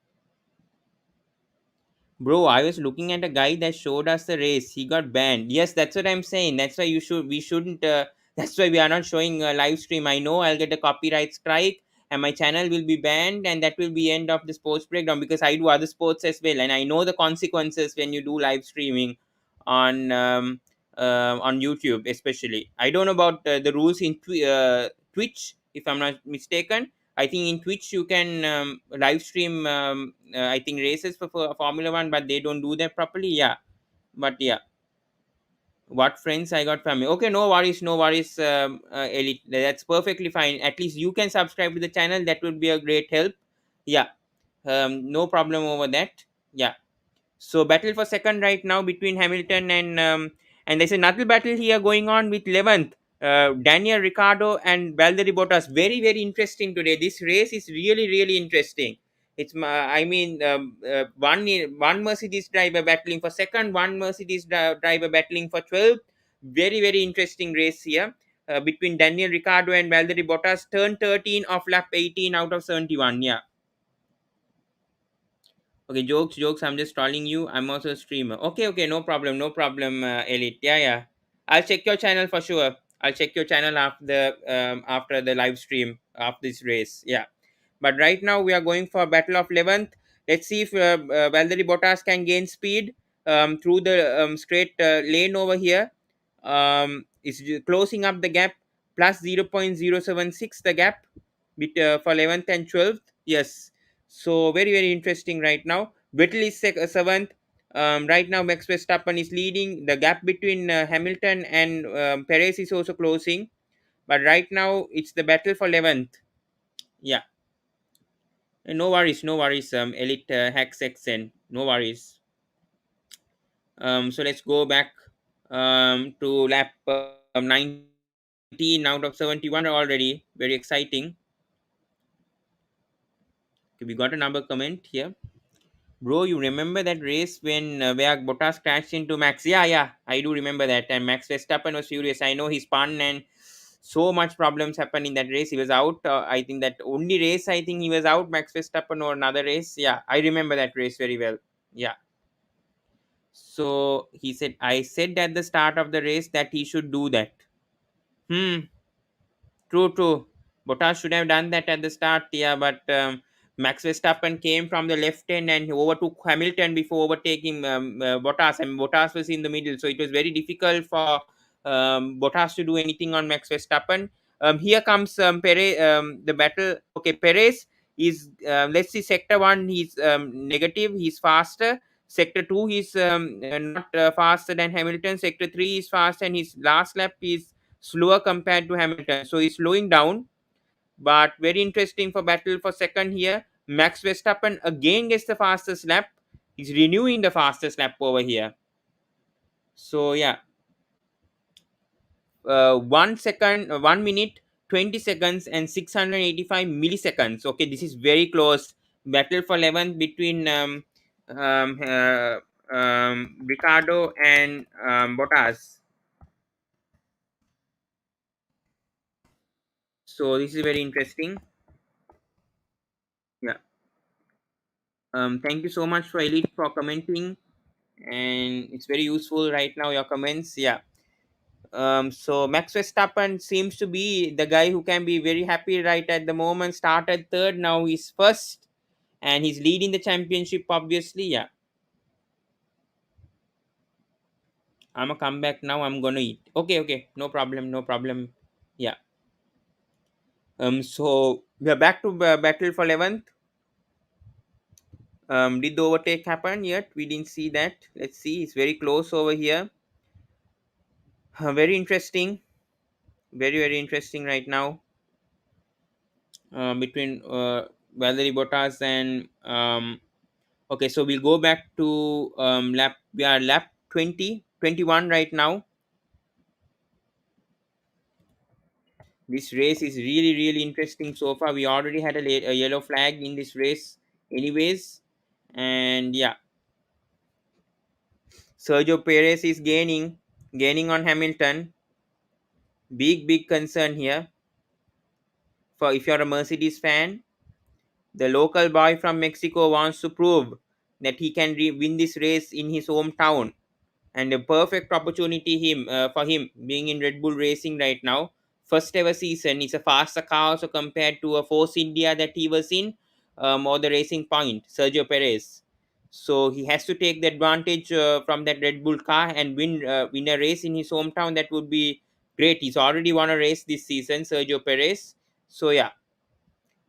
Bro, I was looking at a guy that showed us the race. He got banned. Yes, that's what I'm saying. That's why we shouldn't. That's why we are not showing a live stream. I know I'll get a copyright strike, and my channel will be banned, and that will be end of the sports breakdown because I do other sports as well, and I know the consequences when you do live streaming on YouTube, especially. I don't know about the rules in Twitch, if I'm not mistaken. I think in Twitch you can live stream. I think races for Formula One, but they don't do that properly. Yeah, but yeah, what friends I got from you? Okay, no worries, no worries, Elite. That's perfectly fine. At least you can subscribe to the channel. That would be a great help. Yeah, no problem over that. Yeah. So battle for second right now between Hamilton and there's another battle here going on with 11th. Daniel Ricciardo and Valtteri Bottas. Very very interesting today. This race is really really interesting. I mean one Mercedes driver battling for second, one Mercedes driver battling for 12th. Very very interesting race here between Daniel Ricciardo and Valtteri Bottas. Turn 13 of lap 18 out of 71. Yeah. Okay, jokes, jokes. I'm just trolling you. I'm also a streamer. Okay, okay, no problem, Elite. Yeah, yeah. I'll check your channel for sure. I'll check your channel after the live stream of this race. Yeah. But right now we are going for Battle of 11th. Let's see if Valtteri Bottas can gain speed through the straight lane over here. It's closing up the gap plus 0.076 the gap for 11th and 12th. Yes. So very very interesting right now. Vettel is seventh. Right now Max Verstappen is leading. The gap between Hamilton and Perez is also closing. But right now it's the battle for 11th. Yeah. No worries, no worries. Elite hack section. No worries. So let's go back to lap 19 out of 71 already. Very exciting. Okay, we got another comment here. Bro, you remember that race when where Bottas crashed into Max? Yeah, yeah, I do remember that. And Max Verstappen was furious. I know he spun and so much problems happened in that race. He was out. I think that only race I think he was out. Max Verstappen or another race. Yeah, I remember that race very well. Yeah. So he said, I said at the start of the race that he should do that. Hmm. True, true. Bottas should have done that at the start, yeah, but Max Verstappen came from the left end and he overtook Hamilton before overtaking Bottas, and Bottas was in the middle, so it was very difficult for Bottas to do anything on Max Verstappen. Here comes Perez, the battle. Okay, Perez is, let's see, sector one, he's negative, he's faster. Sector 2, he's not faster than Hamilton. Sector 3 is fast, and his last lap is slower compared to Hamilton. So he's slowing down, but very interesting for battle for second here. Max Verstappen again gets the fastest lap. He's renewing the fastest lap over here. So yeah, 1 second, 1 minute, 20 seconds, and 685 milliseconds. Okay, this is very close. Battle for 11th between um, uh, Ricardo and Bottas. So this is very interesting. Yeah. Thank you so much for Elite for commenting, and it's very useful right now. Your comments, yeah. So Max Verstappen seems to be the guy who can be very happy right at the moment. Started third, now he's first, and he's leading the championship. Obviously, yeah. I'm gonna come back now. I'm gonna eat. Okay, okay, no problem, no problem. Yeah. So we are back to battle for 11th. Did the overtake happen yet? We didn't see that. Let's see. It's very close over here. Very interesting. Very interesting right now. Between Valerie Bottas and okay. So we'll go back to lap. We are lap 20, 21 right now. This race is really interesting so far. We already had a yellow flag in this race, anyways, and yeah, Sergio Perez is gaining on Hamilton. Big concern here for if you're a Mercedes fan. The local boy from Mexico wants to prove that he can win this race in his hometown, and a perfect opportunity for him being in Red Bull Racing right now. First ever season. It's a faster car also compared to a Force India that he was in, or the Racing Point, Sergio Perez. So he has to take the advantage from that Red Bull car and win a race in his hometown. That would be great. He's already won a race this season, Sergio Perez. So yeah,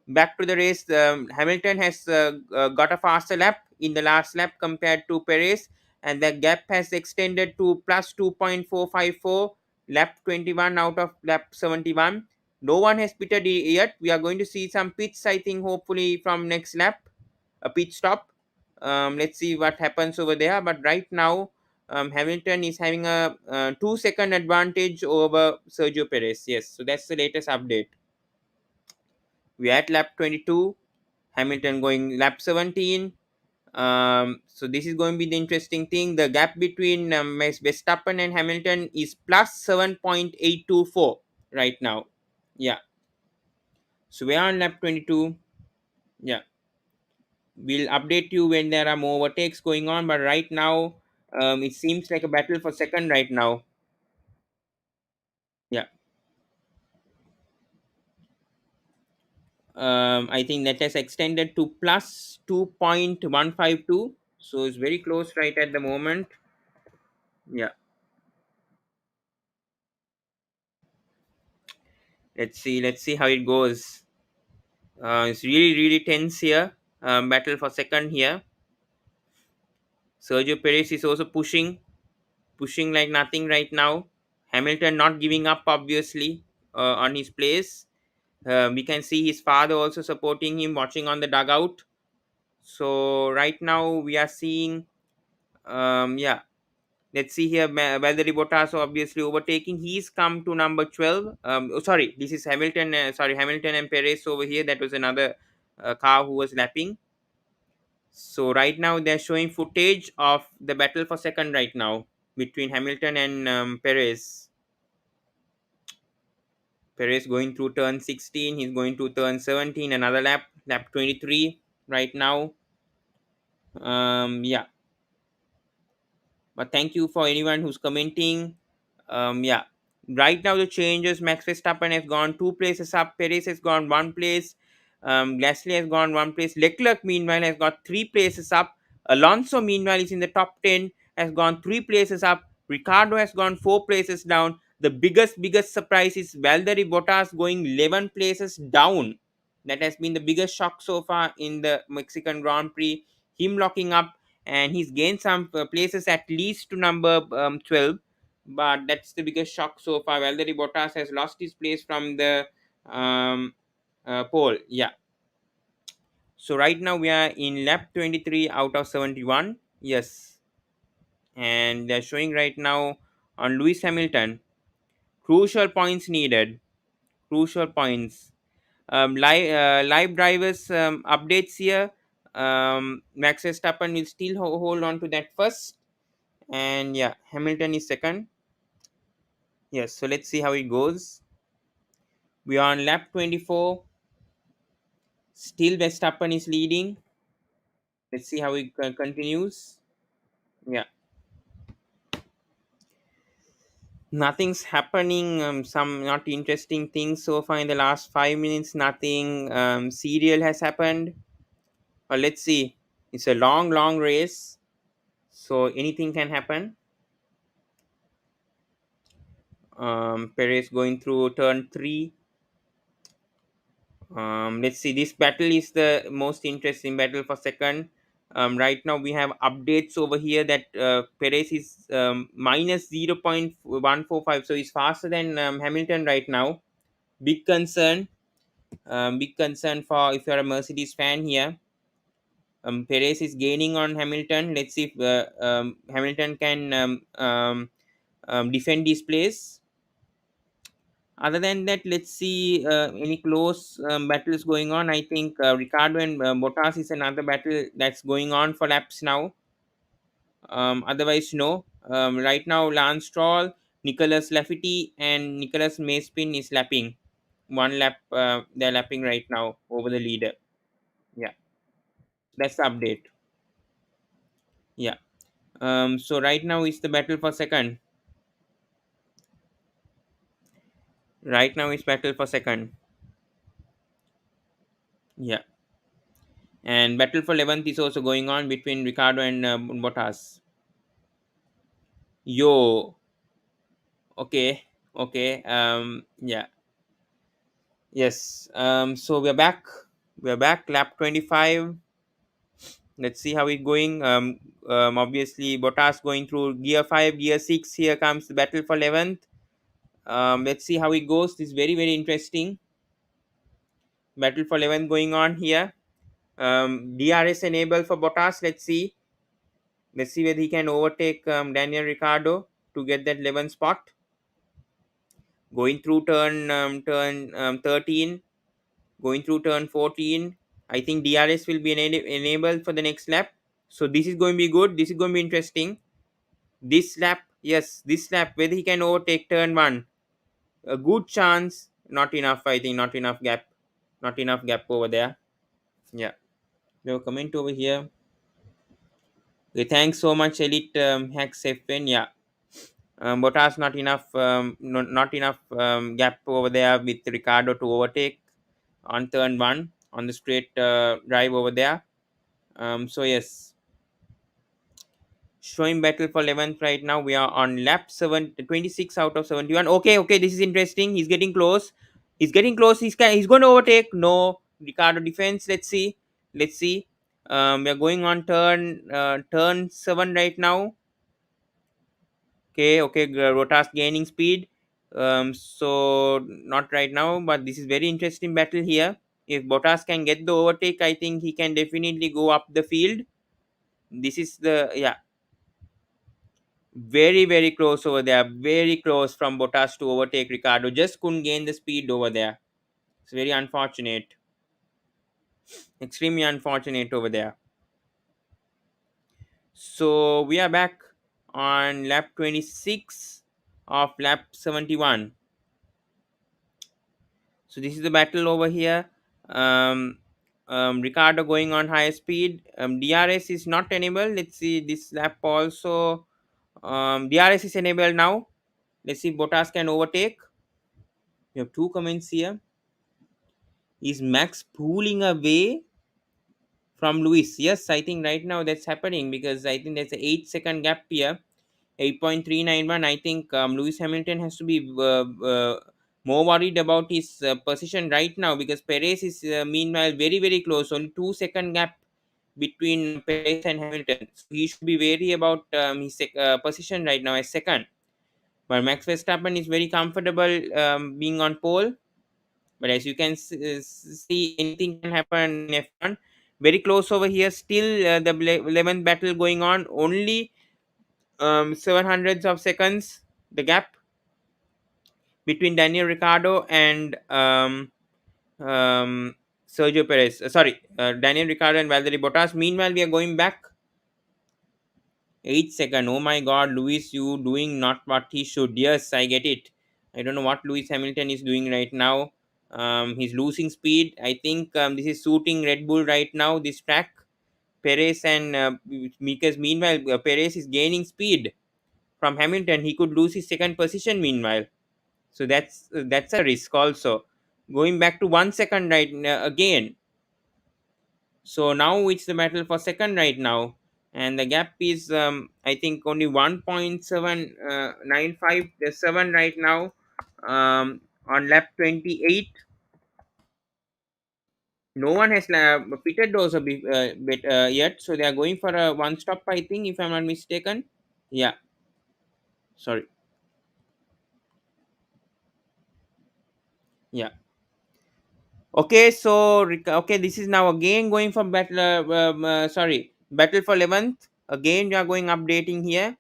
back to the race. Hamilton has got a faster lap in the last lap compared to Perez, and the gap has extended to plus 2.454, lap 21 out of lap 71. No one has pitted yet. We are going to see some pits, I think, hopefully from next lap, a pit stop. Let's see what happens over there. But right now, Hamilton is having a 2 second advantage over Sergio Perez. Yes, so that's the latest update. We are at lap 22. Hamilton going lap 17. So this is going to be the interesting thing. The gap between Verstappen and Hamilton is plus 7.824 right now. Yeah. So we are on lap 22. Yeah. We'll update you when there are more overtakes going on. But right now, it seems like a battle for second right now. Yeah. I think that has extended to plus 2.152. So it's very close right at the moment. Yeah. Let's see how it goes. It's really tense here. Battle for second here. Sergio Perez is also pushing like nothing right now. Hamilton not giving up, obviously, on his place. We can see his father also supporting him, watching on the dugout. So right now we are seeing, yeah. Let's see here. Valtteri Bottas obviously overtaking. He's come to number 12. Sorry, this is Hamilton. Sorry, Hamilton and Perez over here. That was another car who was lapping. So right now they're showing footage of the battle for second right now between Hamilton and Perez. Perez going through turn 16. He's going to turn 17. Another lap 23 right now. Yeah. But thank you for anyone who's commenting. Yeah. Right now the changes. Max Verstappen has gone 2 places up. Perez has gone 1 place. Gasly has gone 1 place. Leclerc meanwhile has got 3 places up. Alonso meanwhile is in the top 10. Has gone 3 places up. Ricardo has gone 4 places down. The biggest surprise is Valtteri Bottas going 11 places down. That has been the biggest shock so far in the Mexican Grand Prix. Him locking up, and he's gained some places at least to number 12, but that's the biggest shock so far. Valtteri Bottas has lost his place from the um, pole. Yeah. So right now we are in lap 23 out of 71. Yes. And they're showing right now on Lewis Hamilton. Crucial points needed. Crucial points. Live drivers updates here. Max Verstappen will still hold on to that first. And yeah, Hamilton is second. Yes, so let's see how it goes. We are on lap 24. Still Verstappen is leading. Let's see how it continues. Yeah, nothing's happening. Some not interesting things so far in the last 5 minutes. Nothing serial has happened. Let's see. It's a long race, so anything can happen. Perez going through turn 3. Let's see. This battle is the most interesting battle for second. Right now we have updates over here that Perez is minus 0.145, so he's faster than Hamilton right now. Big concern. Big concern for if you're a Mercedes fan here. Perez is gaining on Hamilton. Let's see if Hamilton can defend his place. Other than that, let's see any close battles going on. I think Ricardo and Bottas is another battle that's going on for laps now. Otherwise, no. Right now, Lance Stroll, Nicholas Lafferty, and Nicholas Mazepin is lapping. One lap, they're lapping right now over the leader. Yeah, that's the update. Yeah. So right now is the battle for second. Right now is battle for second. Yeah. And battle for 11th is also going on between Ricardo and Bottas. Yo, okay, okay. Yeah, yes. So we're back. We're back. Lap 25. Let's see how it's going. Obviously, Bottas going through gear 5, gear 6. Here comes the battle for 11th. Let's see how it goes. This is very, very interesting. Battle for 11th going on here. DRS enabled for Bottas. Let's see. Let's see whether he can overtake Daniel Ricciardo to get that 11th spot. Going through turn 13, going through turn 14. I think DRS will be enabled for the next lap. So this is going to be good. This is going to be interesting. This lap, yes, this lap, whether he can overtake turn 1. A good chance. Not enough, I think. Not enough gap. Not enough gap over there. Yeah. We have a comment over here. Okay, thanks so much, Elite Hacks FN. Yeah. Bottas not enough, not enough gap over there with Ricardo to overtake on turn 1 on the straight drive over there. So yes, showing battle for 11th right now. We are on lap 26 out of 71. Okay, okay, this is interesting. He's getting close. He's getting close. He's going to overtake. No, Ricardo defense. Let's see. Let's see. We are going on turn 7 right now. Okay, okay, Rotas gaining speed. So not right now, but this is very interesting battle here. If Bottas can get the overtake, I think he can definitely go up the field. This is the, yeah, very, very close over there. Very close from Bottas to overtake Ricardo. Just couldn't gain the speed over there. It's very unfortunate. Extremely unfortunate over there. So we are back on lap 26 of lap 71. So this is the battle over here. Um, Ricardo going on high speed. DRS is not enabled. Let's see this lap also. DRS is enabled now. Let's see if Bottas can overtake. We have two comments here. Is Max pulling away from Lewis? Yes, I think right now that's happening because I think there's an 8-second gap here. 8.391. I think Lewis Hamilton has to be more worried about his position right now because Perez is meanwhile very, very close. Only 2-second gap between Perez and Hamilton. So he should be wary about his position right now as second. But Max Verstappen is very comfortable being on pole. But as you can see, anything can happen in F1. Very close over here. Still the 11th battle going on. Only 700s of seconds the gap between Daniel Ricciardo and Sergio Perez. Daniel Ricciardo and Valtteri Bottas. Meanwhile, we are going back 8 seconds. Oh my God, Lewis, you doing not what he should. Yes, I get it. I don't know what Lewis Hamilton is doing right now. He's losing speed. I think this is suiting Red Bull right now. This track, Perez and because meanwhile Perez is gaining speed from Hamilton. He could lose his second position meanwhile. So that's a risk also. Going back to 1 second right again. So now it's the battle for second right now. and the gap is I think only 1.795. There's 7 right now on lap 28. No one has pitted those a bit yet, so they are going for a one stop, I think, if I'm not mistaken. Yeah, sorry. Yeah. Okay, so okay, this is now again going for battle. Sorry, battle for 11th. Again, we are going updating here.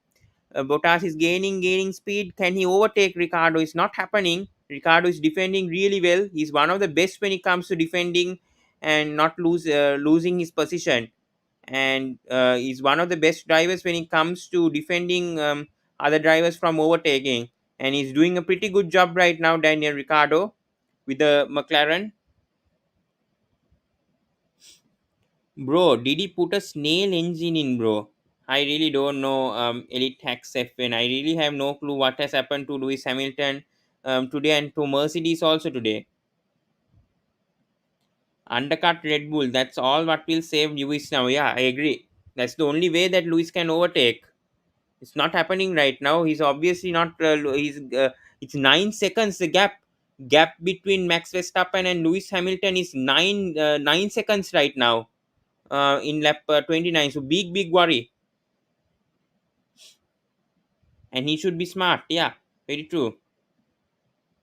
Bottas is gaining speed. Can he overtake Ricardo? It's not happening. Ricardo is defending really well. He's one of the best when it comes to defending and not losing his position. And he's one of the best drivers when it comes to defending other drivers from overtaking. And he's doing a pretty good job right now, Daniel Ricardo, with the McLaren. Bro, did he put a snail engine in, bro? I really don't know. Elite Hacks F1. I really have no clue what has happened to Lewis Hamilton today and to Mercedes also today. Undercut Red Bull. That's all what will save Lewis now. Yeah, I agree. That's the only way that Lewis can overtake. It's not happening right now. He's obviously not. It's 9 seconds. The gap between Max Verstappen and Lewis Hamilton is 9 seconds right now. In lap 29. So big worry, and he should be smart. Yeah, very true.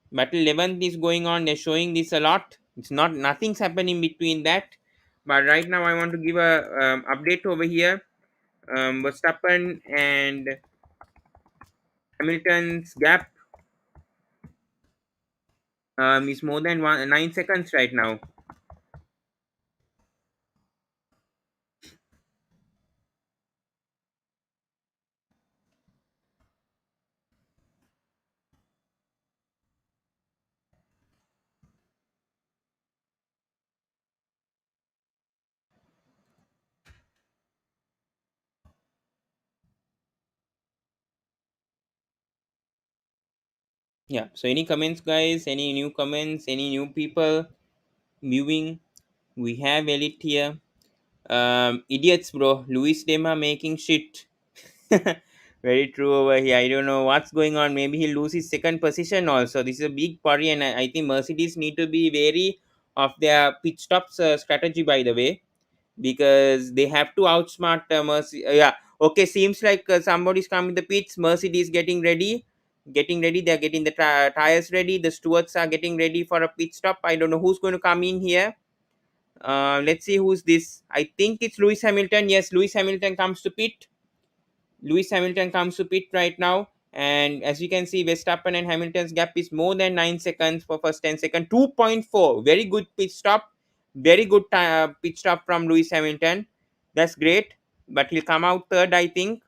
Battle 11th is going on. They're showing this a lot. It's not nothing's happening between that. But right now, I want to give a update over here. Verstappen and Hamilton's gap is more than 9 seconds right now. Yeah. So any comments, guys? Any new comments? Any new people viewing? We have Elite here. Idiots, bro. Luis Dema making shit. Very true over here. I don't know what's going on. Maybe he'll lose his second position also. This is a big worry, and I think Mercedes need to be wary of their pit stops strategy, by the way, because they have to outsmart yeah. Okay, seems like somebody's coming the pits. Mercedes getting ready. They're getting the tires ready. The stewards are getting ready for a pit stop. I don't know who's going to come in here. Let's see who's this. I think it's Lewis Hamilton. Yes, Lewis Hamilton comes to pit. Lewis Hamilton comes to pit right now. And as you can see, Verstappen and Hamilton's gap is more than 9 seconds for first 10 seconds. 2.4. Very good pit stop. Very good pit stop from Lewis Hamilton. That's great. But he'll come out third, I think.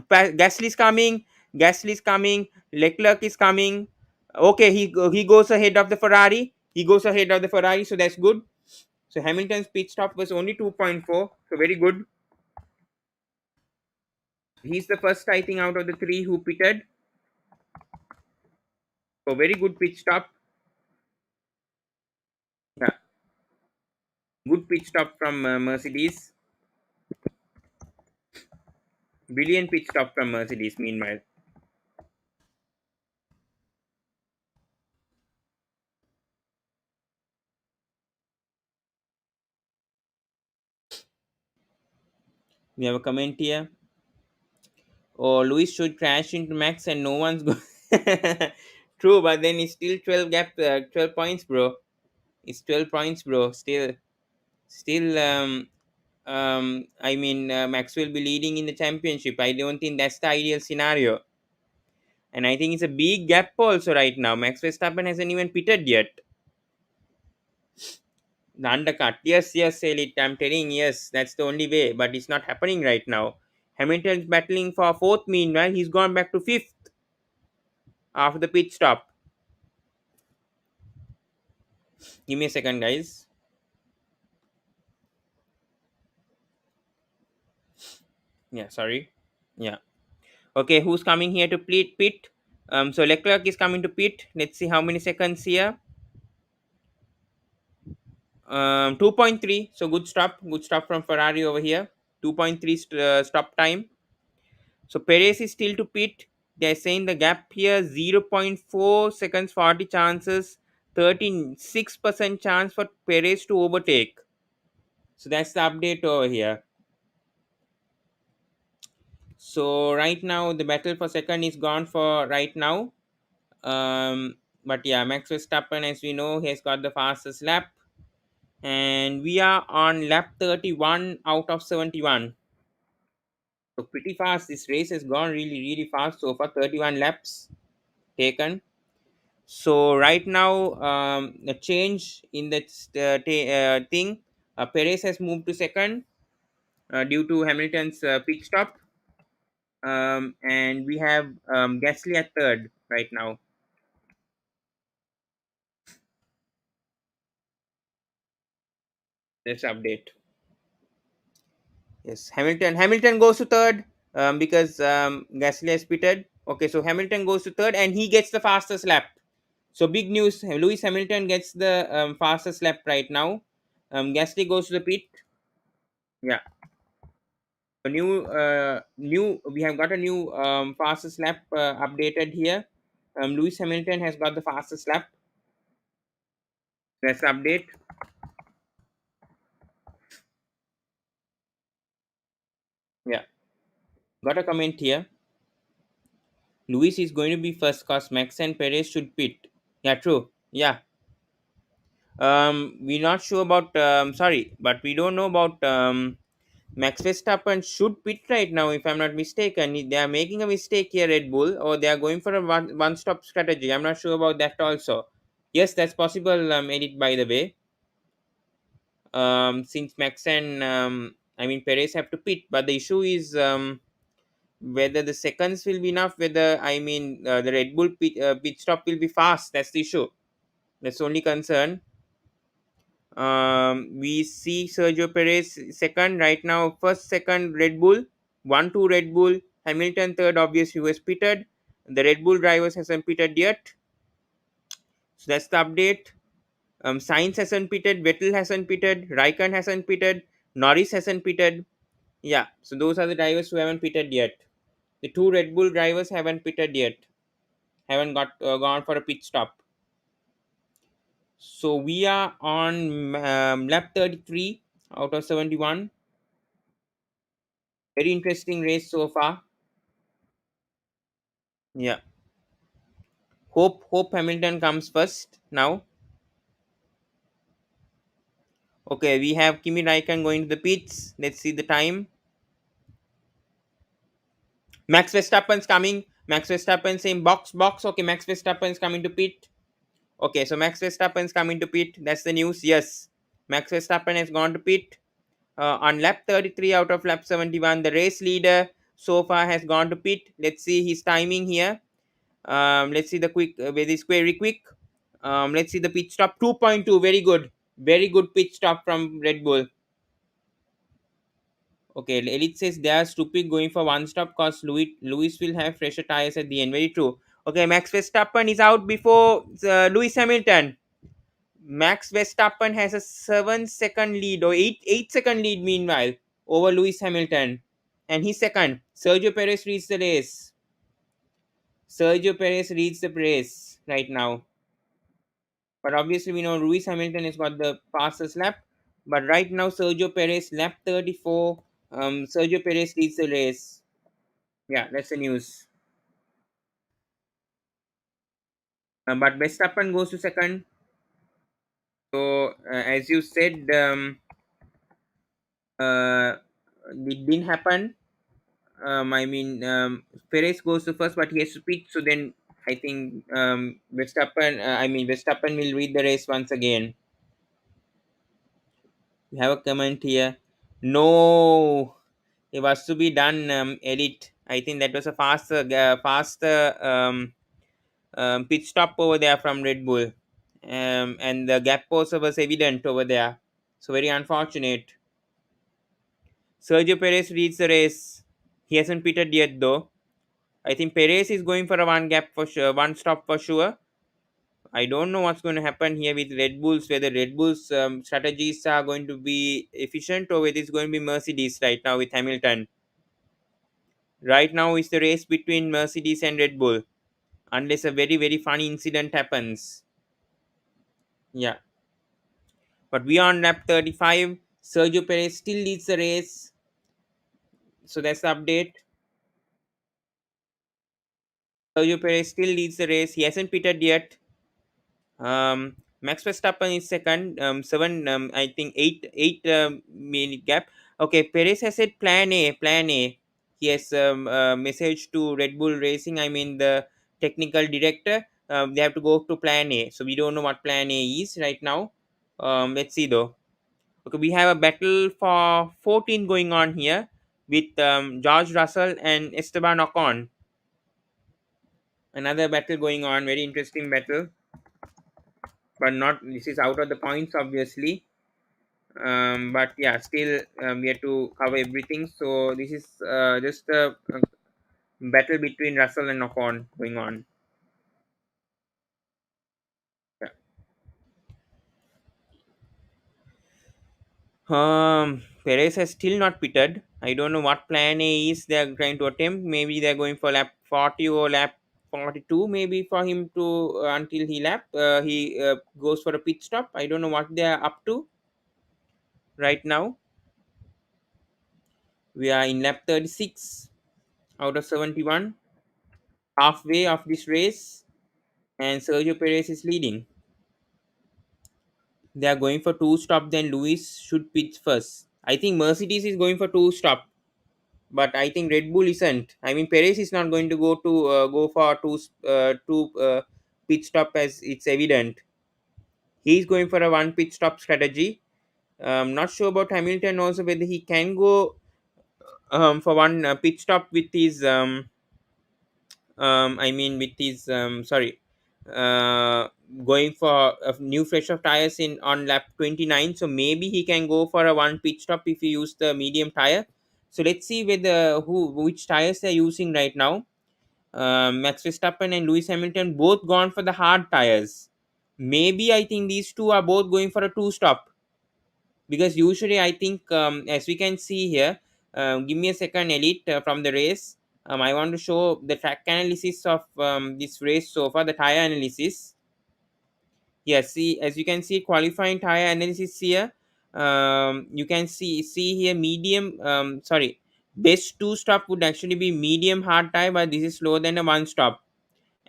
Gasly's coming. Gasly's coming. Leclerc is coming. Okay, he goes ahead of the Ferrari. He goes ahead of the Ferrari, so that's good. So Hamilton's pit stop was only 2.4. So very good. He's the first, I think, out of the three who pitted. So very good pitch stop. Yeah, good pitch stop from Mercedes. Brilliant pitch stop from Mercedes. Meanwhile, we have a comment here. Oh, Lewis should crash into Max, and no one's going. True, but then it's still 12 points, bro. It's 12 points, bro. Still. I mean, Max will be leading in the championship. I don't think that's the ideal scenario. And I think it's a big gap also right now. Max Verstappen hasn't even pitted yet. The undercut. Yes, Elite. I'm telling yes, that's the only way. But it's not happening right now. Hamilton's battling for fourth. Meanwhile, he's gone back to fifth after the pit stop. Give me a second, guys. Yeah, sorry. Yeah. Okay, who's coming here to pit? So Leclerc is coming to pit. Let's see how many seconds here. 2.3. So good stop from Ferrari over here. 2.3 stop time. So Perez is still to pit. They're saying the gap here 0.4 seconds, 40 chances, 36% chance for Perez to overtake. So that's the update over here. So right now the battle for second is gone for right now. But yeah, Max Verstappen, as we know, he has got the fastest lap, and we are on lap 31 out of 71. So pretty fast. This race has gone really, really fast so far. 31 laps taken. So right now, the change in that thing, Perez has moved to second due to Hamilton's pit stop, and we have Gasly at third right now. Let's update. Yes, Hamilton goes to third because Gasly has pitted. Okay, so Hamilton goes to third and he gets the fastest lap. So big news: Lewis Hamilton gets the fastest lap right now. Gasly goes to the pit. Yeah, a new. We have got a new fastest lap updated here. Lewis Hamilton has got the fastest lap. Let's update. Yeah, got a comment here. Lewis is going to be first cause Max and Perez should pit. Yeah, true. Yeah, we're not sure about. Sorry, but we don't know about Max Verstappen should pit right now, if I'm not mistaken. They are making a mistake here, Red Bull, or they are going for a one stop strategy. I'm not sure about that also. Yes, that's possible. Edit by the way. Since Max and Perez have to pit, but the issue is whether the seconds will be enough. Whether the Red Bull pit stop will be fast. That's the issue. That's the only concern. We see Sergio Perez second right now. First, second Red Bull, 1-2 Red Bull. Hamilton third, obviously, who has pitted. The Red Bull drivers hasn't pitted yet. So that's the update. Sainz hasn't pitted. Vettel hasn't pitted. Raikkonen hasn't pitted. Norris hasn't pitted. Yeah, so those are the drivers who haven't pitted yet. The two Red Bull drivers haven't pitted yet. Haven't got gone for a pit stop. So we are on lap 33 out of 71. Very interesting race so far. Yeah. Hope Hamilton comes first now. Okay, we have Kimi Raikkonen going to the pits. Let's see the time. Max Verstappen's coming. Max Verstappen saying box. Okay, Max Verstappen's coming to pit. Okay, so Max Verstappen's coming to pit. That's the news. Yes. Max Verstappen has gone to pit. On lap 33 out of lap 71, the race leader so far has gone to pit. Let's see his timing here. Let's see the quick, very quick. Let's see the pit stop 2.2. Very good pit stop from Red Bull. Okay, Elite says they are stupid going for one stop because Lewis will have fresher tires at the end. Very true. Okay, Max Verstappen is out before Lewis Hamilton. Max Verstappen has a 7 second lead or 8 second lead meanwhile over Lewis Hamilton, and he's second. Sergio Perez leads the race. Sergio Perez leads the race right now. But obviously, we know Lewis Hamilton has got the fastest lap. But right now, Sergio Perez, lap 34. Sergio Perez leads the race. Yeah, that's the news. But Verstappen goes to second. So, as you said, uh, it didn't happen. Perez goes to first, but he has to pit. So then I think Verstappen will lead the race once again. We have a comment here. No, it was to be done, Elite. I think that was a faster pit stop over there from Red Bull, and the gap also was evident over there. So very unfortunate. Sergio Perez leads the race. He hasn't pitted yet though. I think Perez is going for a one gap for sure, one stop for sure. I don't know what's going to happen here with Red Bulls, whether Red Bulls strategies are going to be efficient or whether it's going to be Mercedes right now with Hamilton. Right now is the race between Mercedes and Red Bull, unless a very, very funny incident happens. Yeah. But we are on lap 35. Sergio Perez still leads the race. So that's the update. Sergio Perez still leads the race. He hasn't pitted yet. Max Verstappen is second. Seven. I think eight minute gap. Okay. Perez has said Plan A. Plan A. He has message to Red Bull Racing. I mean the technical director. They have to go to Plan A. So we don't know what Plan A is right now. Let's see though. Okay, we have a battle for 14 going on here with George Russell and Esteban Ocon. Another battle going on, very interesting battle, but not this is out of the points obviously. But yeah, still we have to cover everything. So this is just a battle between Russell and Ocon going on. Yeah. Perez has still not pitted. I don't know what plan A is they are trying to attempt. Maybe they're going for lap 40 or lap 42. Maybe for him to until he goes for a pit stop. I don't know what they are up to right now. We are in lap 36 out of 71, halfway of this race, and Sergio Perez is leading. They are going for two stop. Then Lewis should pitch first. I think Mercedes is going for two stop. But I think Red Bull isn't. I mean, Perez is not going to go for two pit stop as it's evident. He's going for a one pit stop strategy. Not sure about Hamilton also whether he can go for one pit stop with his I mean with his uh, going for a new fresh of tires in on lap 29. So maybe he can go for a one pit stop if he use the medium tire. So let's see whether who which tires they're using right now. Max Verstappen and Lewis Hamilton both gone for the hard tires. Maybe I think these two are both going for a two stop, because usually I think as we can see here, give me a second, Elite, from the race. I want to show the track analysis of this race so far, the tire analysis. Yes, see, as you can see, qualifying tire analysis here. You can see here medium. Sorry, best two stop would actually be medium hard tire, but this is slower than a one stop.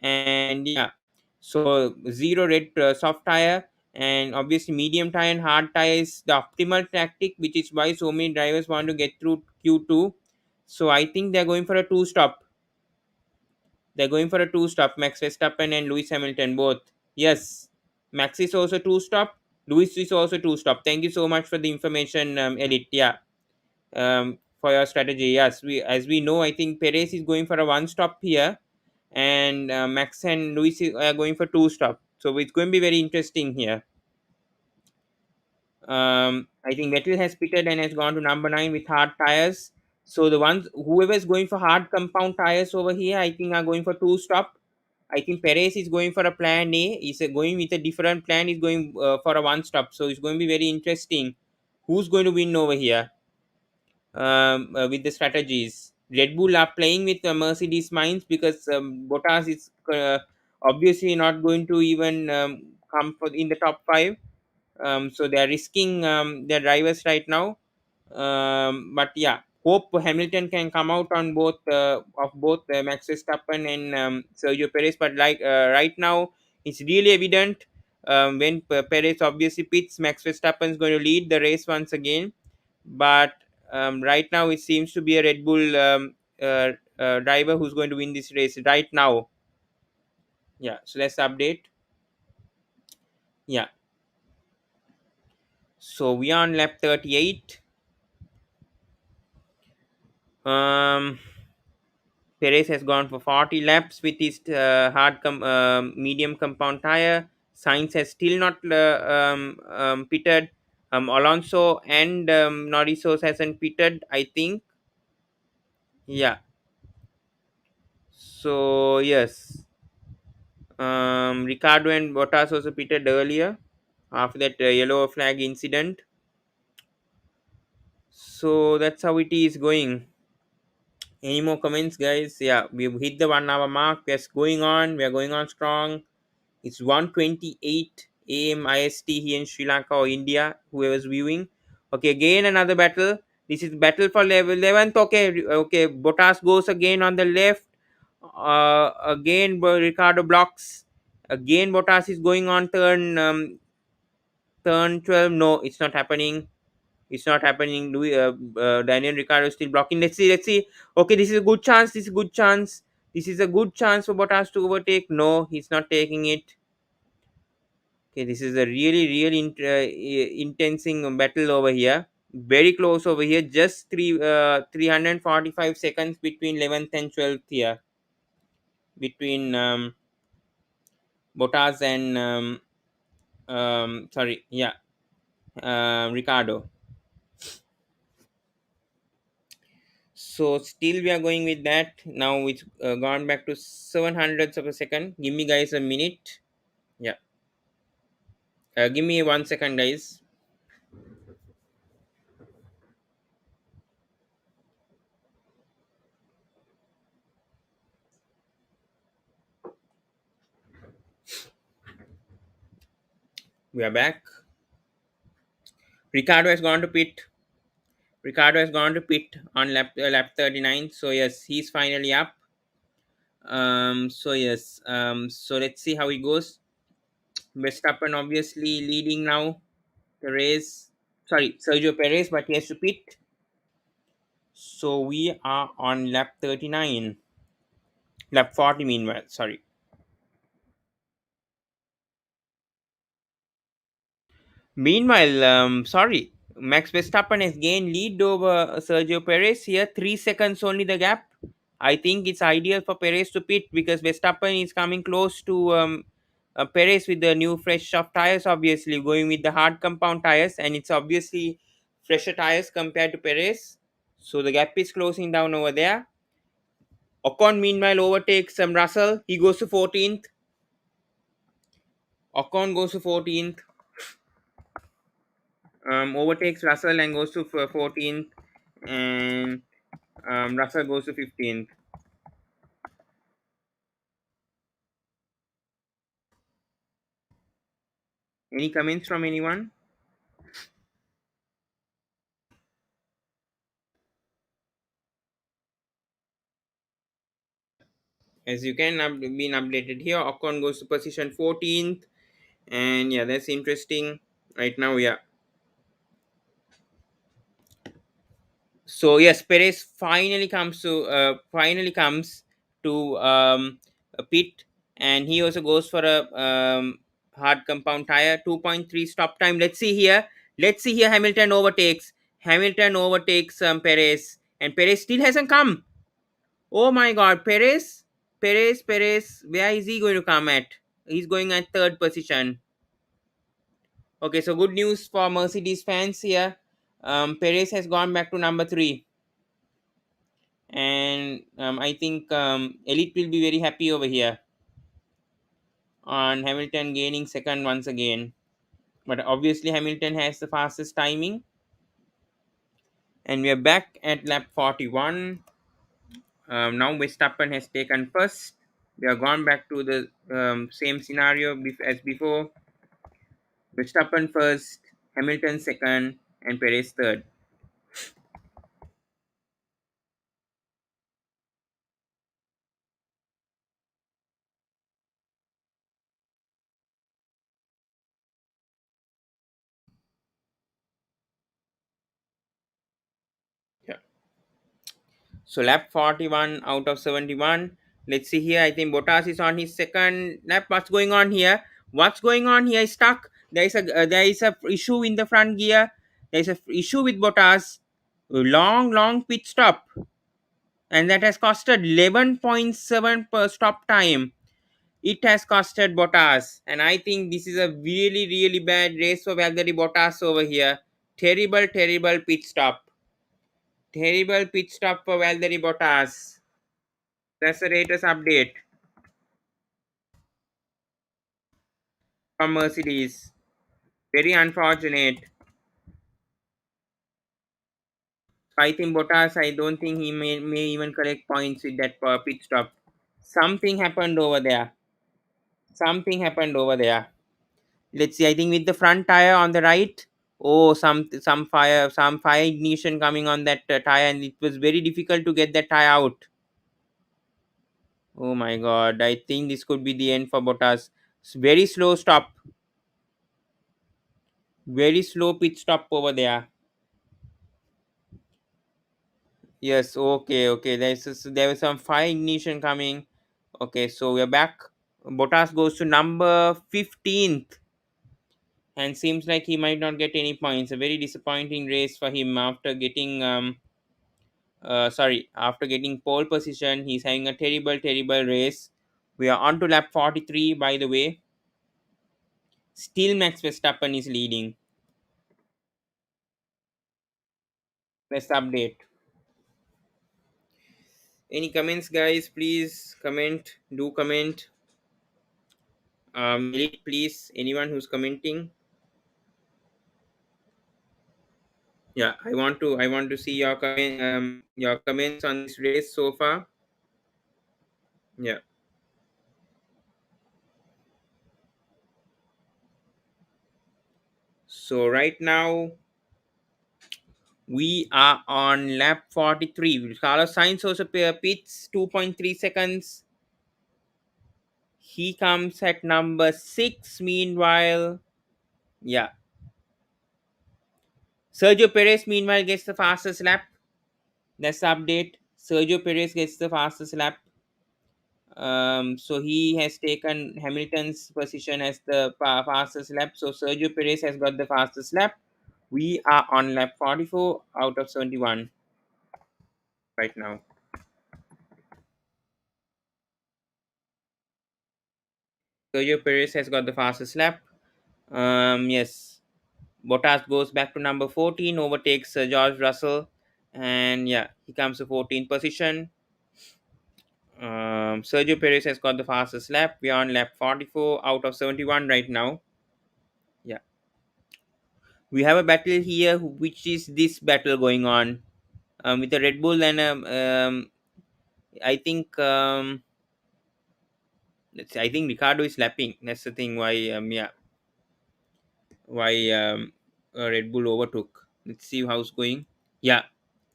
And yeah, so zero red soft tire, and obviously medium tire and hard tire is the optimal tactic, which is why so many drivers want to get through Q2. So I think they're going for a two stop. They're going for a two stop. Max Verstappen and Lewis Hamilton both. Yes, Max is also two stop. Lewis is also two stop. Thank you so much for the information, Elite. Yeah, for your strategy. Yes, we as we know, I think Perez is going for a one stop here, and Max and Luis are going for two stop. So it's going to be very interesting here. I think Vettel has pitted and has gone to number 9 with hard tires. So the ones whoever is going for hard compound tires over here, I think are going for two stop. I think Perez is going for a plan A. He's going with a different plan. He's going for a one stop. So it's going to be very interesting. Who's going to win over here? With the strategies. Red Bull are playing with Mercedes minds, because Bottas is obviously not going to even come for in the top five. So they are risking their drivers right now. But yeah, hope Hamilton can come out on both Max Verstappen and Sergio Perez. But like right now, it's really evident when Perez obviously pits, Max Verstappen is going to lead the race once again. But right now, it seems to be a Red Bull driver who's going to win this race right now. Yeah, so that's the update. Yeah, so we are on lap 38. Um, Perez has gone for 40 laps with his medium compound tire. Sainz has still not pitted. Alonso and Norris hasn't pitted, I think. Yeah. So yes. Ricardo and Bottas also pitted earlier after that yellow flag incident. So that's how it is going. Any more comments, guys? Yeah, we've hit the 1 hour mark. We're going on. We're going on strong. It's 1:28 a.m. IST here in Sri Lanka or India, whoever's viewing. Okay, again another battle. This is battle for level 11th. Okay, okay. Bottas goes again on the left. Again, Ricardo blocks. Again, Bottas is going on turn 12. No, it's not happening. It's not happening. Daniel Ricardo is still blocking. Let's see. Let's see. Okay, this is a good chance. This is a good chance. This is a good chance for Bottas to overtake. No, he's not taking it. Okay, this is a really intensing battle over here. Very close over here. Just 345 seconds between 11th and 12th here. Between Bottas and sorry, yeah, Ricardo. So still we are going with that. Now it's gone back to 700ths of a second. Give me guys a minute. Yeah, give me 1 second, guys. We are back. Ricardo has gone to pit. Ricardo has gone to pit on lap 39. So yes, he's finally up. So yes. So let's see how it goes. Verstappen obviously leading now the race. Sorry, Sergio Perez, but he has to pit. So we are on lap 39. Lap 40 meanwhile. Sorry. Meanwhile, sorry, Max Verstappen has gained lead over Sergio Perez here. 3 seconds only the gap. I think it's ideal for Perez to pit because Verstappen is coming close to Perez with the new fresh soft tires, obviously going with the hard compound tires, and it's obviously fresher tires compared to Perez. So the gap is closing down over there. Ocon meanwhile overtakes Russell. He goes to 14th. Ocon goes to 14th. Overtakes Russell and goes to 14th, and Russell goes to 15th. Any comments from anyone? As you can been updated here, Ocon goes to position 14th, and yeah, that's interesting right now. Yeah. So yes, Perez finally comes to a pit, and he also goes for a hard compound tire. 2.3 stop time. Let's see here. Let's see here. Hamilton overtakes Perez, and Perez still hasn't come. Oh my God, Perez. Where is he going to come at? He's going at third position. Okay, so good news for Mercedes fans here. Perez has gone back to number three. And I think Elite will be very happy over here on Hamilton gaining second once again. But obviously Hamilton has the fastest timing, and we are back at lap 41. Now Verstappen has taken first. We have gone back to the same scenario as before. Verstappen first, Hamilton second, and Perez third. Yeah. So lap 41 out of 71. Let's see here. I think Bottas is on his second lap. What's going on here? What's going on here? Is stuck. There is a issue in the front gear. There is a issue with Bottas. Long pit stop, and that has costed 11.7 per stop time. It has costed Bottas, and I think this is a really bad race for Valtteri Bottas over here. Terrible pit stop. Terrible pit stop for Valtteri Bottas. That's the latest update. from Mercedes. Very unfortunate. I think Bottas, I don't think he may even collect points with that pit stop. Something happened over there. Something happened over there. Let's see. I think with the front tire on the right. Oh, some fire ignition coming on that tire, and it was very difficult to get that tire out. Oh my God! I think this could be the end for Bottas. Very slow stop. Very slow pit stop over there. Yes. Okay. Okay. There was some fire ignition coming. Okay. So we're back. Bottas goes to number 15th, and seems like he might not get any points. A very disappointing race for him after getting after getting pole position. He's having a terrible race. We are on to lap 43, by the way. Still Max Verstappen is leading. Let's update. Any comments, guys? Please comment. Do comment. Elite, please. Anyone who's commenting. Yeah, I want to see your comments on this race so far. Yeah. So right now we are on lap 43. Carlos Sainz also pits 2.3 seconds. He comes at number 6. Meanwhile, yeah. Sergio Perez, meanwhile, gets the fastest lap. That's the update. Sergio Perez gets the fastest lap. So he has taken Hamilton's position as the fastest lap. So Sergio Perez has got the fastest lap. We are on lap 44 out of 71 right now. Sergio Perez has got the fastest lap. Yes. Bottas goes back to number 14, overtakes George Russell, and yeah, he comes to 14th position. Sergio Perez has got the fastest lap. We are on lap 44 out of 71 right now. Yeah, we have a battle here, which is this battle going on with a Red Bull and I think I think Ricardo is lapping. That's the thing why Red Bull overtook. Let's see how it's going. Yeah,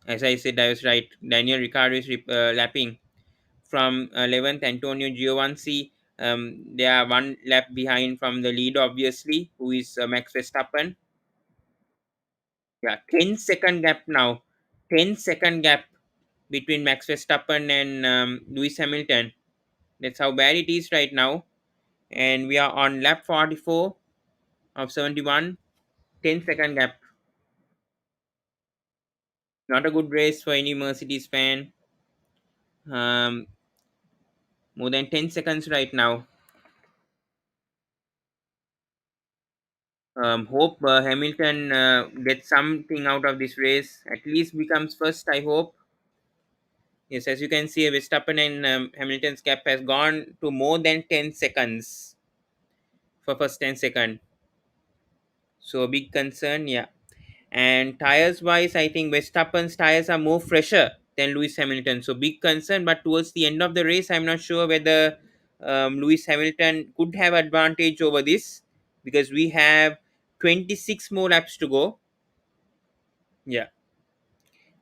as I said, I was right. Daniel Ricciardo is lapping from 11th. Antonio Giovinazzi, they are one lap behind from the lead, obviously, who is Max Verstappen. Yeah, 10-second gap now. 10-second gap between Max Verstappen and Lewis Hamilton. That's how bad it is right now. And we are on lap 44 of 71. 10-second gap. Not a good race for any Mercedes fan. Um, More than 10 seconds right now. Hope Hamilton gets something out of this race. At least becomes first, I hope. Yes, as you can see, Verstappen and Hamilton's gap has gone to more than 10 seconds for first 10 second. So a big concern, yeah. And tires wise, I think Verstappen's tires are more fresher than Lewis Hamilton. So big concern. But towards the end of the race, I'm not sure whether Lewis Hamilton could have advantage over this, because we have 26 more laps to go. Yeah.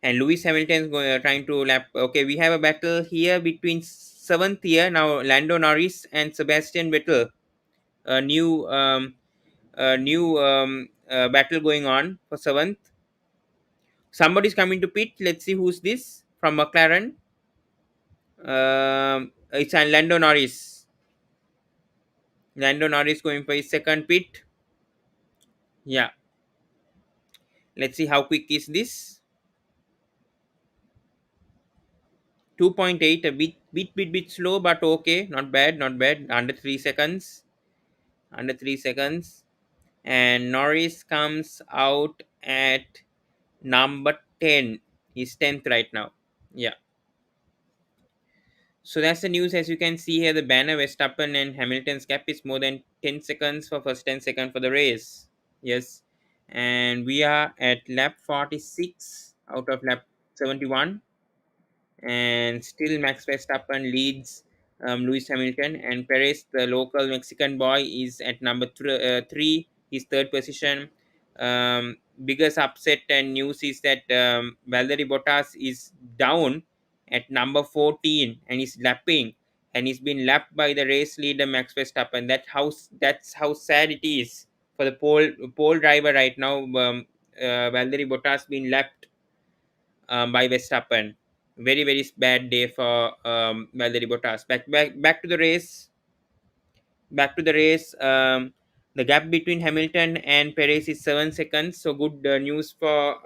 And Lewis Hamilton is trying to lap. Okay, we have a battle here between seventh year now, Lando Norris and Sebastian Vettel. A new battle going on for seventh. Somebody's coming to pit. Let's see who's this from McLaren. It's Lando Norris. Lando Norris going for his second pit. Yeah. Let's see how quick is this. 2.8, a bit slow, but okay, not bad, not bad. Under 3 seconds. Under 3 seconds. And Norris comes out at number 10. He's 10th right now. Yeah. So that's the news. As you can see here, the banner Verstappen and Hamilton's gap is more than 10 seconds for first, 10 seconds for the race. Yes. And we are at lap 46 out of lap 71, and still Max Verstappen leads Lewis Hamilton, and Perez, the local Mexican boy, is at number three, his third position. Biggest upset and news is that Valtteri Bottas is down at number 14 and is lapping, and he's been lapped by the race leader Max Verstappen. That's how sad it is for the pole driver right now. Valtteri Bottas been lapped by Verstappen. Very very bad day for Valtteri Bottas. Back to the race. Back to the race. The gap between Hamilton and Perez is 7 seconds. So good news for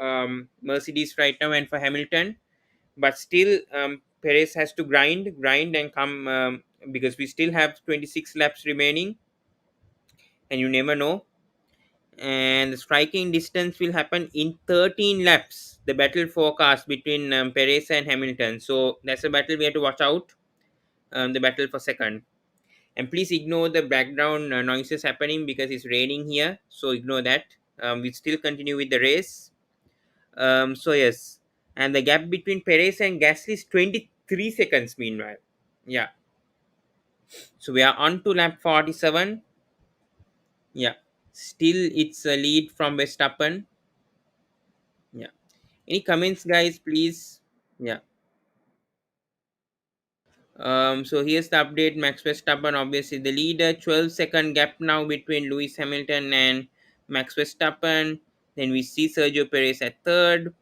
Mercedes right now and for Hamilton. But still, Perez has to grind and come, because we still have 26 laps remaining, and you never know. And the striking distance will happen in 13 laps. The battle forecast between Perez and Hamilton. So that's a battle we have to watch out. The battle for second. And please ignore the background noises happening because it's raining here. So ignore that. We still continue with the race. So yes, and the gap between Perez and Gasly is 23 seconds. Meanwhile, yeah. So we are on to lap 47. Yeah, still it's a lead from Verstappen. Yeah. Any comments, guys, please? Yeah. So here's the update. Max Verstappen, obviously the leader. 12-second gap now between Lewis Hamilton and Max Verstappen. Then we see Sergio Perez at third.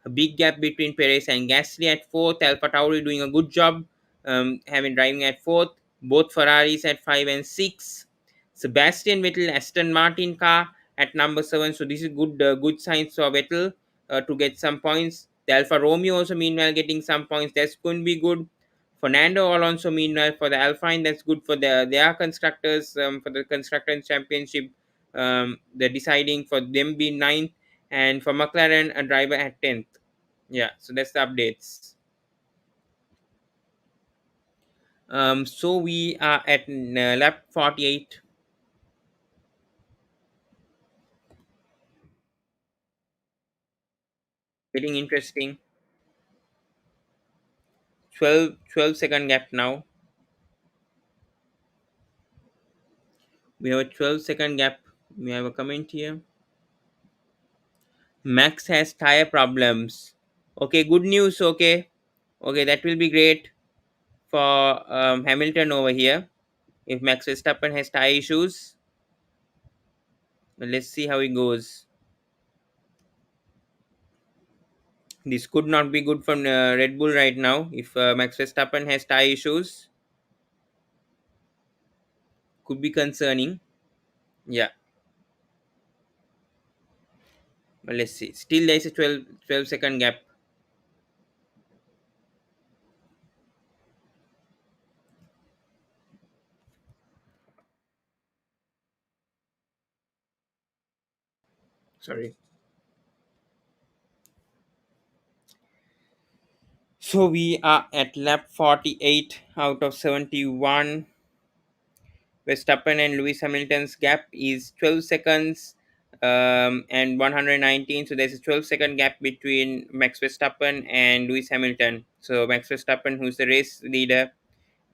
A big gap between Perez and Gasly at fourth. Alpha Tauri doing a good job, having driving at fourth. Both Ferraris at 5 and 6. Sebastian Vettel Aston Martin car at number 7. So this is good signs for Vettel to get some points. The Alfa Romeo also meanwhile getting some points. That's going to be good. Fernando Alonso meanwhile for the Alpine. That's good for their constructors, for the constructors championship. They're deciding for them being ninth, and for McLaren a driver at 10th. Yeah, so that's the updates. So we are at lap 48. Getting interesting. 12 second gap now. We have a 12-second gap. We have a comment here. Max has tire problems. Okay, good news. Okay, that will be great for Hamilton over here. If Max Verstappen has tire issues, let's see how it goes. This could not be good for Red Bull right now. If Max Verstappen has tire issues, could be concerning. Yeah, but let's see. Still, there is a 12 second gap. Sorry. So we are at lap 48 out of 71. Verstappen and Lewis Hamilton's gap is 12 seconds and 119. So there's a 12-second gap between Max Verstappen and Lewis Hamilton. So Max Verstappen, who's the race leader,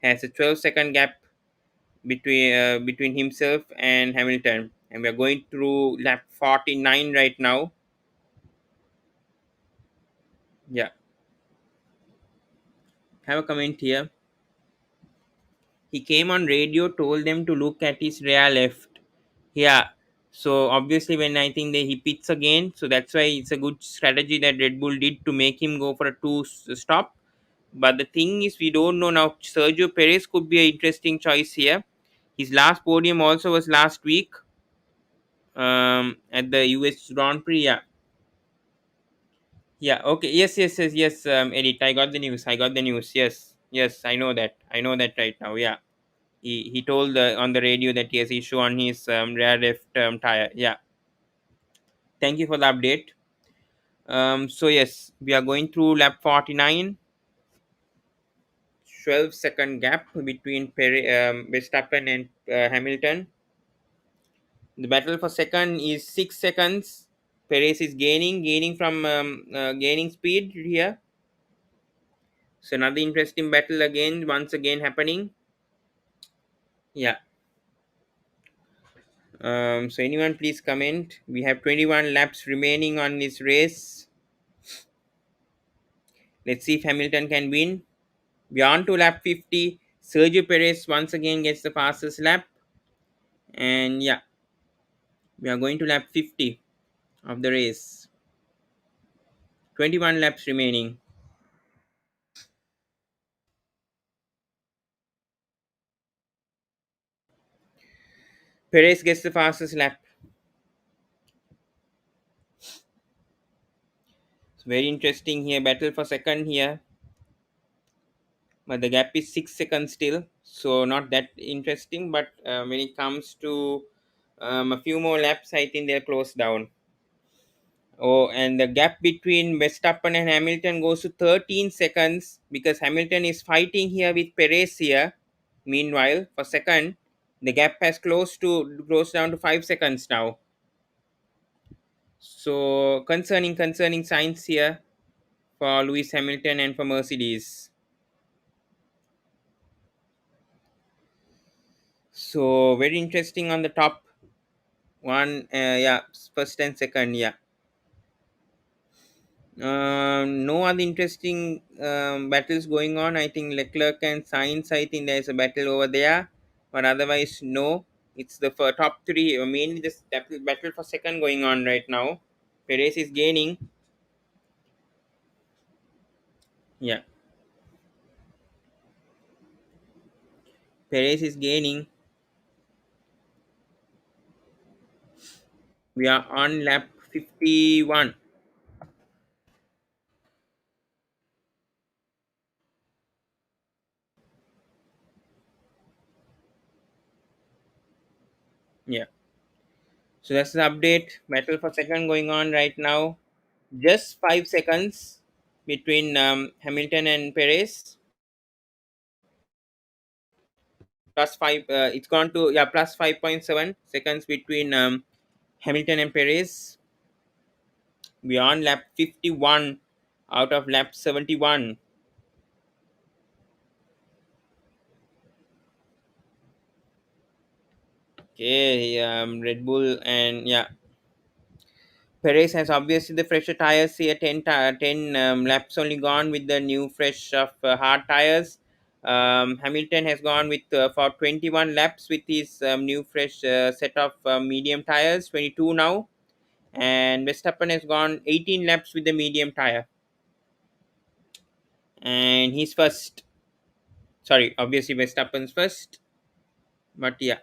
has a 12-second gap between himself and Hamilton. And we're going through lap 49 right now. Yeah, have a comment here. He came on radio, told them to look at his rear left. Yeah. So obviously, when I think that he pits again, so that's why it's a good strategy that Red Bull did to make him go for a stop. But the thing is, we don't know now. Sergio Perez could be an interesting choice here. His last podium also was last week at the US Grand Prix. Yeah. Yeah. Okay. Yes. Edit. I got the news. I got the news. Yes. Yes. I know that. I know that right now. Yeah. He told on the radio that he has issue on his rear left tire. Yeah. Thank you for the update. So yes, we are going through lap 49. 12-second gap between Verstappen and Hamilton. The battle for second is 6 seconds. Perez is gaining from gaining speed here. So another interesting battle again, once again happening. Yeah. So anyone please comment. We have 21 laps remaining on this race. Let's see if Hamilton can win. We are on to lap 50. Sergio Perez once again gets the fastest lap. And yeah, we are going to lap 50 of the race. 21 laps remaining. Perez gets the fastest lap. It's very interesting here. Battle for second here. But the gap is 6 seconds still. So not that interesting. But when it comes to a few more laps, I think they're close down. Oh, and the gap between Verstappen and Hamilton goes to 13 seconds because Hamilton is fighting here with Perez here. Meanwhile, for second, the gap has closed down to 5 seconds now. So concerning signs here for Lewis Hamilton and for Mercedes. So very interesting on the top one. Yeah, first and second. Yeah. No other interesting battles going on. I think Leclerc and Sainz. I think there's a battle over there, but otherwise no. It's the top three. Mainly this battle for second going on right now. Perez is gaining. Yeah, Perez is gaining. We are on lap 51. Yeah. So that's the update. Battle for second going on right now. Just 5 seconds between Hamilton and Perez. Plus five. It's gone to plus 5.7 seconds between Hamilton and Perez. We are on lap 51 out of lap 71. Okay, Red Bull and yeah, Perez has obviously the fresher tires here. 10 laps only gone with the new fresh of hard tires. Hamilton has gone with for 21 laps with his new fresh set of medium tires. 22 now, and Verstappen has gone 18 laps with the medium tire, and he's first. Sorry, obviously Verstappen's first, but yeah.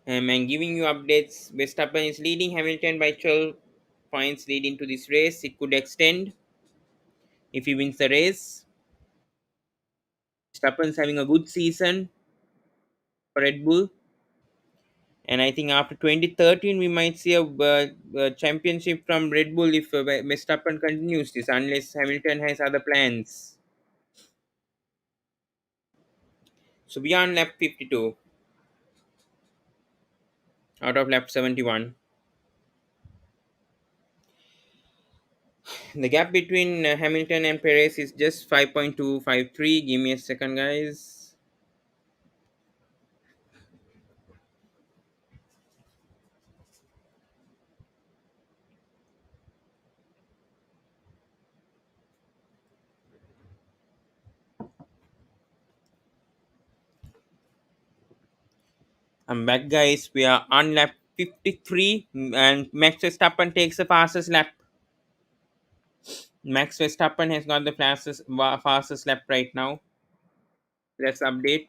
And giving you updates, Verstappen is leading Hamilton by 12 points leading to this race. It could extend if he wins the race. Verstappen's having a good season for Red Bull. And I think after 2013, we might see a championship from Red Bull if Verstappen continues this, unless Hamilton has other plans. So we are on lap 52 out of lap 71. The gap between Hamilton and Perez is just 5.253. Give me a second, guys. I'm back, guys. We are on lap 53, and Max Verstappen takes the fastest lap. Max Verstappen has got the fastest lap right now. Let's update.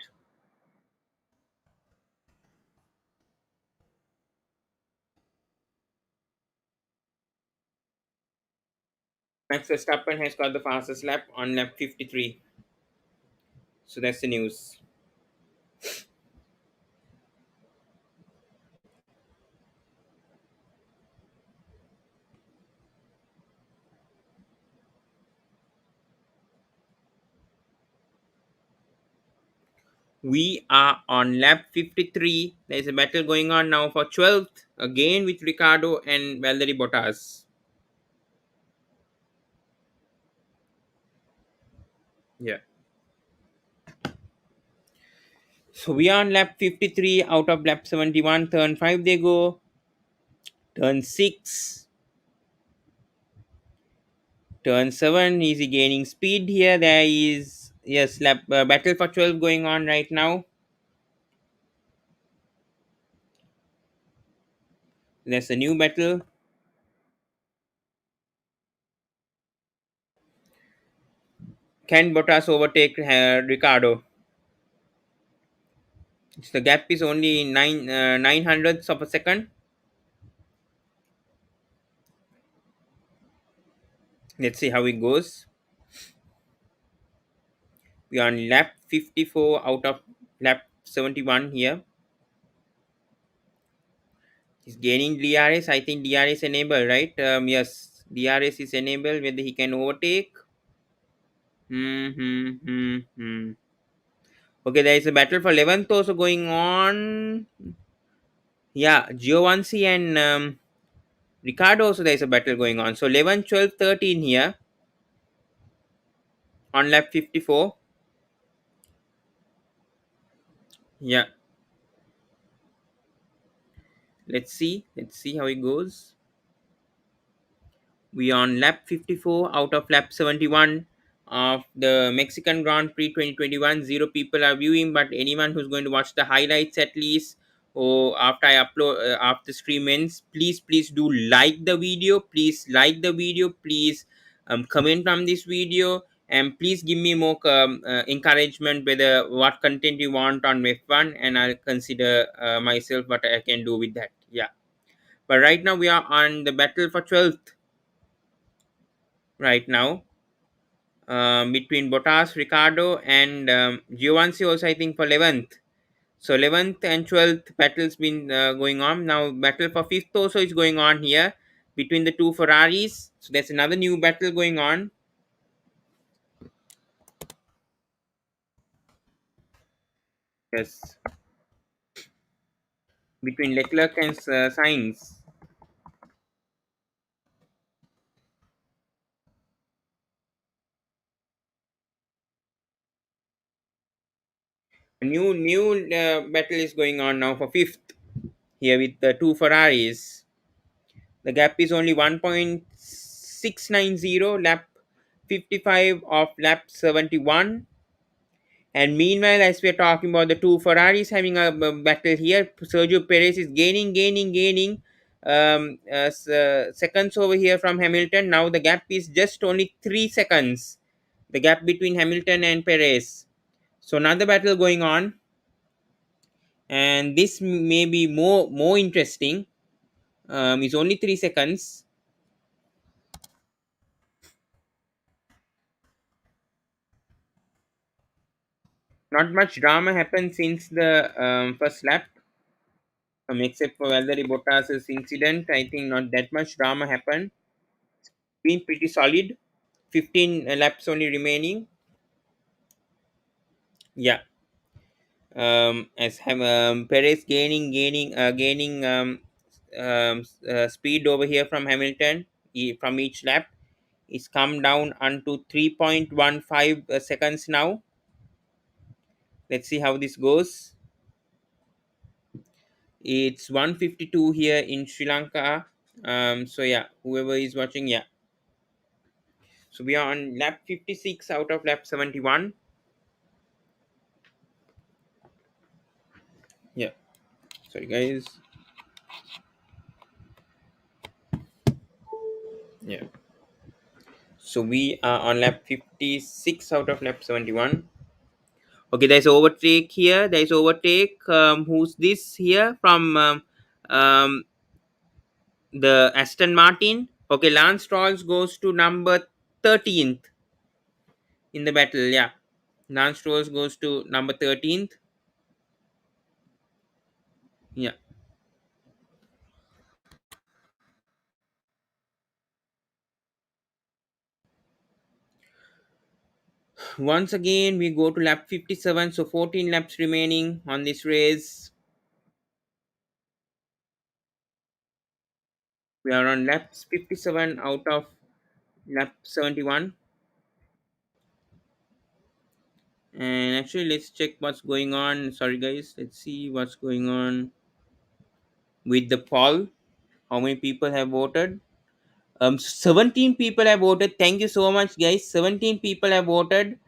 Max Verstappen has got the fastest lap on lap 53. So that's the news. We are on lap 53. There is a battle going on now for 12th, again with Ricardo and Valtteri Bottas. Yeah. So we are on lap 53 out of lap 71. Turn 5 they go. Turn 6. Turn 7. Is he gaining speed here? There is, yes, lap battle for 12 going on right now. There's a new battle. Can Bottas overtake Ricardo? The gap is only 9 hundredths of a second. Let's see how it goes. We are on lap 54 out of lap 71 here. He's gaining DRS. I think DRS enabled, right? Yes, DRS is enabled. Whether he can overtake. Hmm. Okay, there is a battle for 11th also going on. Yeah, Giovanni and Ricardo also there is a battle going on. So 11, 12, 13 here on lap 54. Yeah, let's see. Let's see how it goes. We on lap 54 out of lap 71 of the Mexican Grand Prix 2021. Zero people are viewing, but anyone who's going to watch the highlights at least, or after I upload, after stream ends, please do like the video. Please like the video. Please comment on this video. And please give me more encouragement whether what content you want on F1, and I'll consider myself what I can do with that. Yeah. But right now we are on the battle for 12th right now, between Bottas, Ricardo, and Giovanni also, I think, for 11th. So 11th and 12th battles been going on. Now battle for 5th also is going on here between the two Ferraris. So there's another new battle going on. Yes, between Leclerc and Sainz. A new battle is going on now for 5th here with the two Ferraris. The gap is only 1.690, lap 55 of lap 71. And meanwhile, as we're talking about the two Ferraris having a battle here, Sergio Perez is gaining seconds over here from Hamilton. Now the gap is just only 3 seconds. The gap between Hamilton and Perez. So another battle going on, and this may be more interesting. It's only 3 seconds. Not much drama happened since the first lap, except for Valtteri Bottas's incident. I think not that much drama happened. Been pretty solid. 15 laps only remaining. Yeah. As Perez gaining speed over here from Hamilton from each lap. It's come down unto 3.15 seconds now. Let's see how this goes. It's 152 here in Sri Lanka. So yeah, whoever is watching, yeah. So we are on lap 56 out of lap 71. Yeah. Sorry guys. Yeah. So we are on lap 56 out of lap 71. Okay, there's overtake here. There's overtake. Who's this here from um, the Aston Martin? Okay, Lance Stroll goes to number 13th in the battle. Yeah, Lance Stroll goes to number 13th. Yeah. Once again, we go to lap 57, so 14 laps remaining on this race. We are on lap 57 out of lap 71. And actually, let's check what's going on. Sorry, guys. Let's see what's going on with the poll. How many people have voted? 17 people have voted. Thank you so much, guys. 17 people have voted.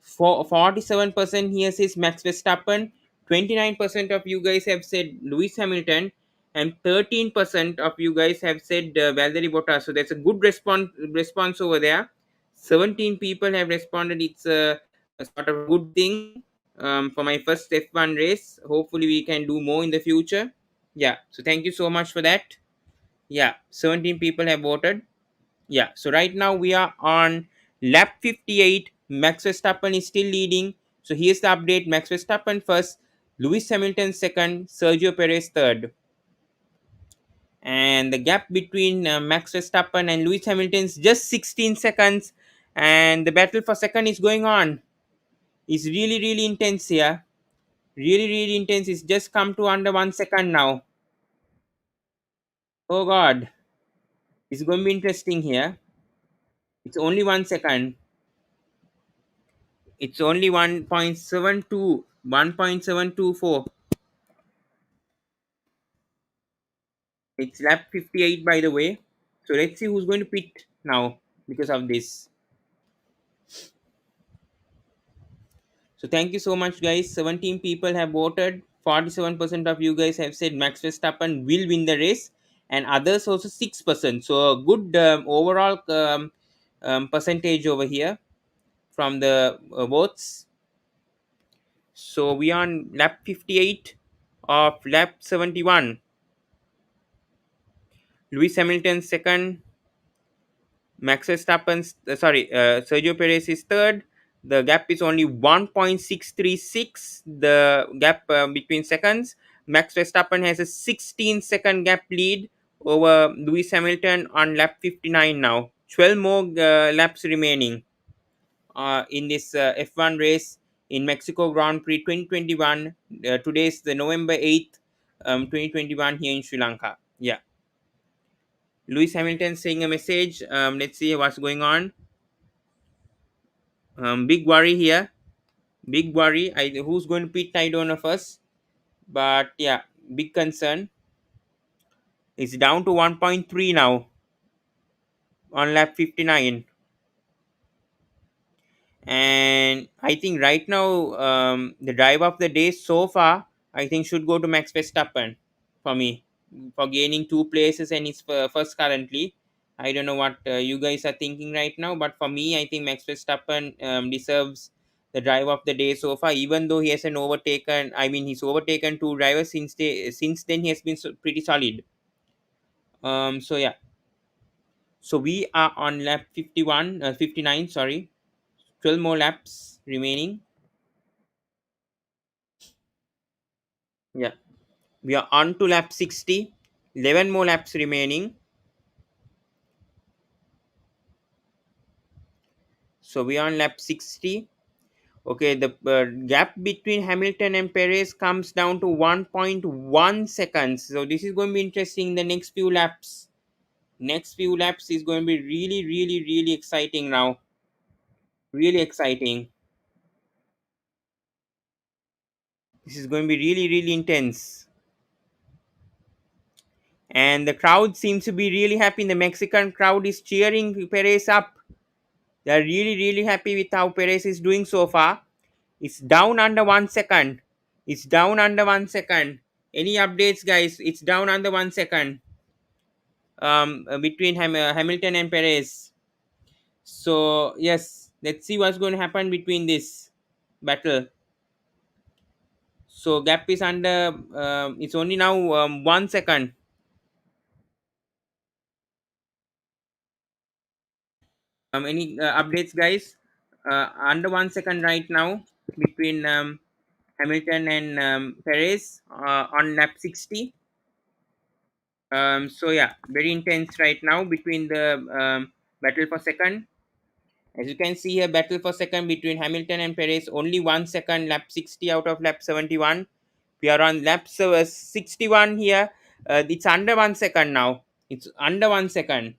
For 47% here says Max Verstappen. 29% of you guys have said Lewis Hamilton, and 13% of you guys have said Valtteri Bottas. So that's a good response over there. 17 people have responded. It's a sort of good thing for my first F1 race. Hopefully, we can do more in the future. Yeah. So thank you so much for that. Yeah, 17 people have voted. Yeah, so right now we are on lap 58. Max Verstappen is still leading. So here's the update: Max Verstappen first, Lewis Hamilton second, Sergio Perez third. And the gap between Max Verstappen and Lewis Hamilton is just 16 seconds. And the battle for second is going on. It's really, really intense here. Really, really intense. It's just come to under 1 second now. Oh god, it's going to be interesting here. It's only 1 second. It's only 1.72, 1.724. It's lap 58, by the way. So let's see who's going to pit now because of this. So thank you so much, guys. 17 people have voted. 47% of you guys have said Max Verstappen will win the race, and others also 6%. So a good overall percentage over here from the votes. So we are on lap 58 of lap 71. Lewis Hamilton second, Sergio Perez is third. The gap is only 1.636. The gap between seconds. Max Verstappen has a 16-second gap lead over Lewis Hamilton on lap 59 now. 12 more laps remaining in this F1 race in Mexico Grand Prix 2021. Today is the November 8th, 2021 here in Sri Lanka. Yeah. Lewis Hamilton saying a message. Let's see what's going on. Big worry here. Big worry. Who's going to pit? I don't know first. But yeah, big concern. It's down to 1.3 now on lap 59. And I think right now, the drive of the day so far, I think should go to Max Verstappen for me for gaining two places and it's first currently. I don't know what you guys are thinking right now, but for me, I think Max Verstappen deserves the drive of the day so far. Even though he hasn't overtaken, I mean, he's overtaken two drivers since then he has been pretty solid. So yeah, so we are on lap 59. Sorry, 12 more laps remaining. Yeah. We are on to lap 60. 11 more laps remaining. So we are on lap 60. Okay, the gap between Hamilton and Perez comes down to 1.1 seconds. So this is going to be interesting in the next few laps. Next few laps is going to be really, really, really exciting now. Really exciting. This is going to be really, really intense. And the crowd seems to be really happy. The Mexican crowd is cheering Perez up. They are really, really happy with how Perez is doing so far. It's down under 1 second. It's down under 1 second. Any updates, guys? It's down under 1 second. Between Hamilton and Perez. So yes, let's see what's going to happen between this battle. So gap is under. It's only now 1 second. Any updates, guys? Under 1 second right now between Hamilton and Perez on lap 60. So yeah, very intense right now between the battle for second. As you can see here, battle for second between Hamilton and Perez. Only 1 second, lap 60 out of lap 71. We are on lap 61 here. It's under 1 second now. It's under 1 second.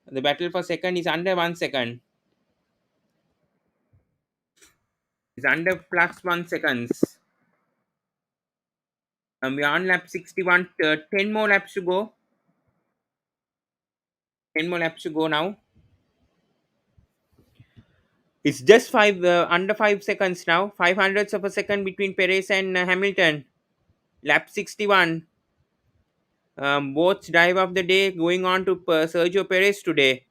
The battle for second is under 1 second. It's under plus 1 seconds. We are on lap 61. 10 more laps to go. 10 more laps to go now. It's just under 5 seconds now. 500ths of a second between Perez and Hamilton. Lap 61. Both drive of the day going on to Sergio Perez today.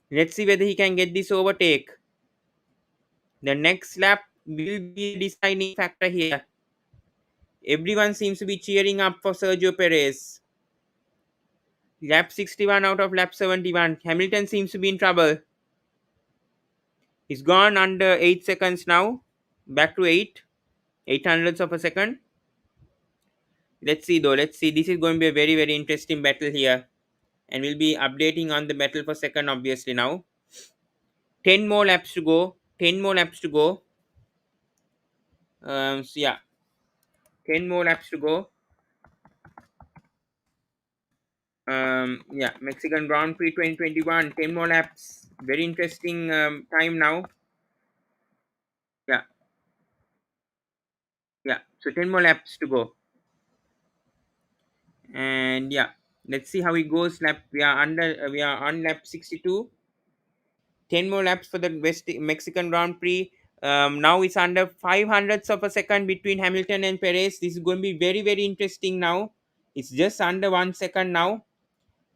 Let's see whether he can get this overtake. The next lap will be a deciding factor here. Everyone seems to be cheering up for Sergio Perez. Lap 61 out of lap 71. Hamilton seems to be in trouble. He's gone under 8 seconds now. Back to 8. 800ths of a second. Let's see though. Let's see. This is going to be a very, very interesting battle here. And we'll be updating on the battle for second obviously now. 10 more laps to go. 10 more laps to go. So yeah. 10 more laps to go. Yeah, Mexican Grand Prix 2021, 10 more laps. Very interesting time now. Yeah, yeah. So 10 more laps to go. And yeah, let's see how it goes. We are on lap 62. 10 more laps for the Mexican Grand Prix. Now it's under 500ths of a second between Hamilton and Perez. This is going to be very, very interesting now. It's just under 1 second now.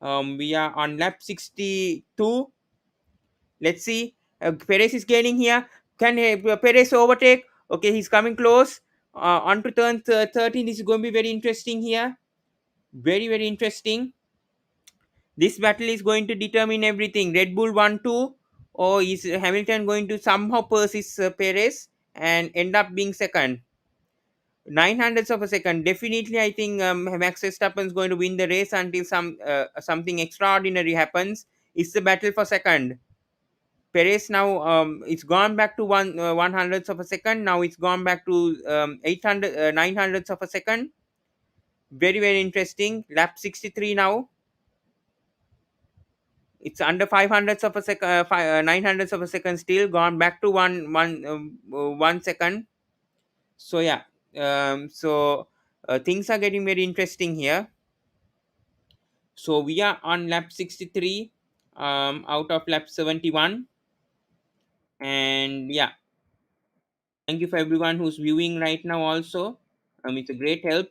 We are on lap 62. Let's see. Perez is gaining here. Can Perez overtake? Okay, he's coming close. On to turn 13. This is going to be very interesting here. Very, very interesting. This battle is going to determine everything. Red Bull 1-2, or is Hamilton going to somehow persist Perez and end up being second? 900ths of a second. Definitely, I think Max Verstappen is going to win the race until something extraordinary happens. It's the battle for second. Perez now it's gone back to 100ths of a second. Now it's gone back to 800 900ths of a second. Very, very interesting. Lap 63 now. It's under 500ths of a second, 900ths of a second. Still gone back to 1 second. So yeah, things are getting very interesting here. So we are on lap 63 out of lap 71, and yeah, thank you for everyone who's viewing right now also. It's a great help.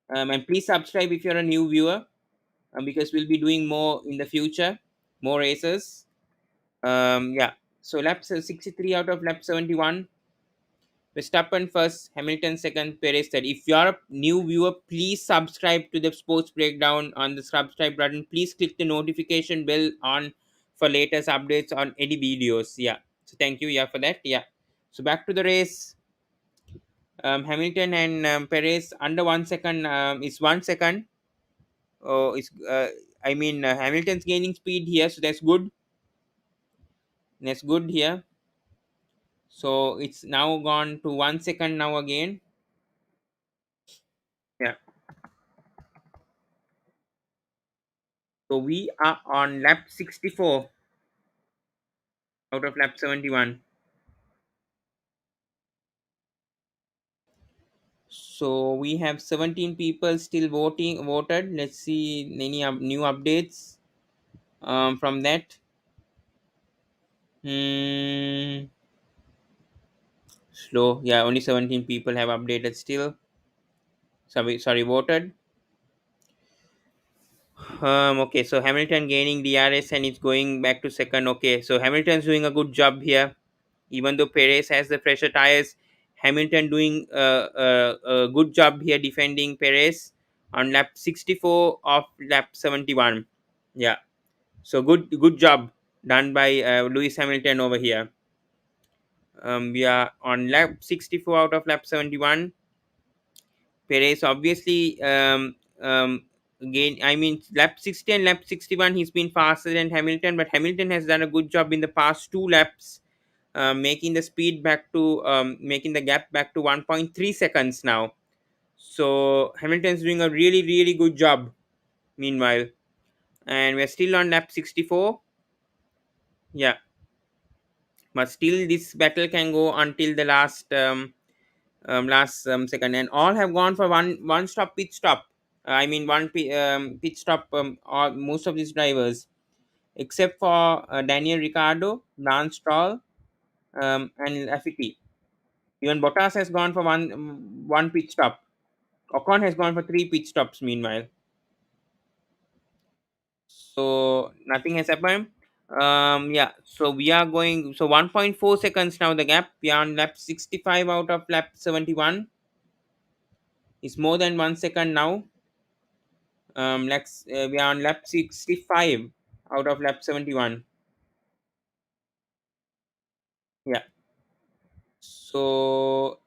And please subscribe if you're a new viewer, because we'll be doing more in the future, more races. Yeah. So lap 63 out of lap 71. Verstappen first, Hamilton second, Perez third. If you're a new viewer, please subscribe to the Sports Breakdown on the subscribe button. Please click the notification bell on for latest updates on any videos. Yeah. So thank you, yeah, for that. Yeah. So back to the race. Hamilton and Perez under 1 second. Is 1 second. Oh, Hamilton's gaining speed here, so that's good. That's good here. So it's now gone to 1 second now again. Yeah. So we are on lap 64 out of lap 71. So we have 17 people still voted. Let's see any new updates from that. Hmm, slow. Yeah, only 17 people have updated still. Sorry, voted. Okay, so Hamilton gaining DRS and it's going back to second. Okay, so Hamilton's doing a good job here. Even though Perez has the fresher tires, Hamilton doing a good job here defending Perez on lap 64 of lap 71. Yeah, so good job done by Lewis Hamilton over here. We are on lap 64 out of lap 71. Perez obviously again, I mean, lap 60 and lap 61, he's been faster than Hamilton, but Hamilton has done a good job in the past two laps, making the speed back to making the gap back to 1.3 seconds now. So Hamilton's doing a really, really good job. Meanwhile, and we're still on lap 64. Yeah, but still this battle can go until the last second, and all have gone for one stop pit stop. I mean pit stop. All most of these drivers, except for Daniel Ricciardo, Lance Stroll, and Lafferty. Even Bottas has gone for one pit stop. Ocon has gone for three pit stops. Meanwhile, so nothing has happened. Yeah. So we are going. So 1.4 seconds now. The gap. We are on lap 65 out of lap 71. It's more than 1 second now. We are on lap 65 out of lap 71. Yeah. So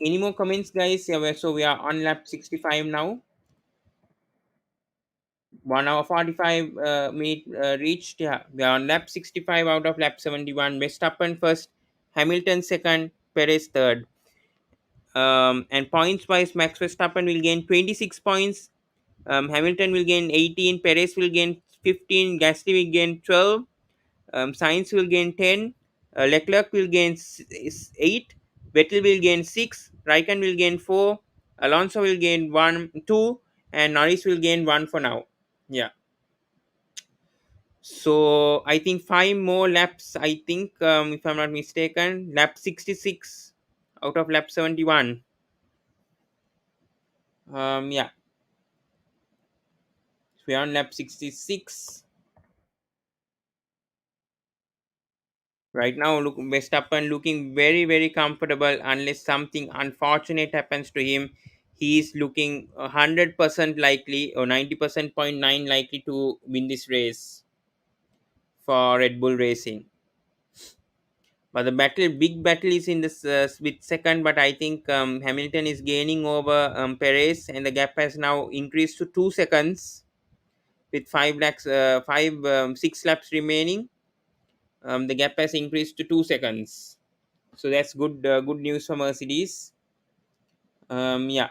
any more comments, guys? Yeah, so we are on lap 65 now. 1 hour 45 minute reached. Yeah, we are on lap 65 out of lap 71. Verstappen first, Hamilton second, Perez third. And points wise, Max Verstappen will gain 26 points. Hamilton will gain 18. Perez will gain 15. Gasly will gain 12. Sainz will gain 10. Leclerc will gain 8. Vettel will gain 6. Raikkonen will gain 4. Alonso will gain 1, 2. And Norris will gain 1 for now. Yeah. So I think 5 more laps. I think, if I'm not mistaken, lap 66 out of lap 71. Yeah. So we are on lap 66. Right now, look, Verstappen looking very, very comfortable unless something unfortunate happens to him. He is looking 100% likely or 90% 0.9 likely to win this race for Red Bull Racing. But the big battle is in this with second. But I think Hamilton is gaining over Perez, and the gap has now increased to 2 seconds with 6 laps remaining. The gap has increased to 2 seconds. So that's good news for Mercedes. Yeah,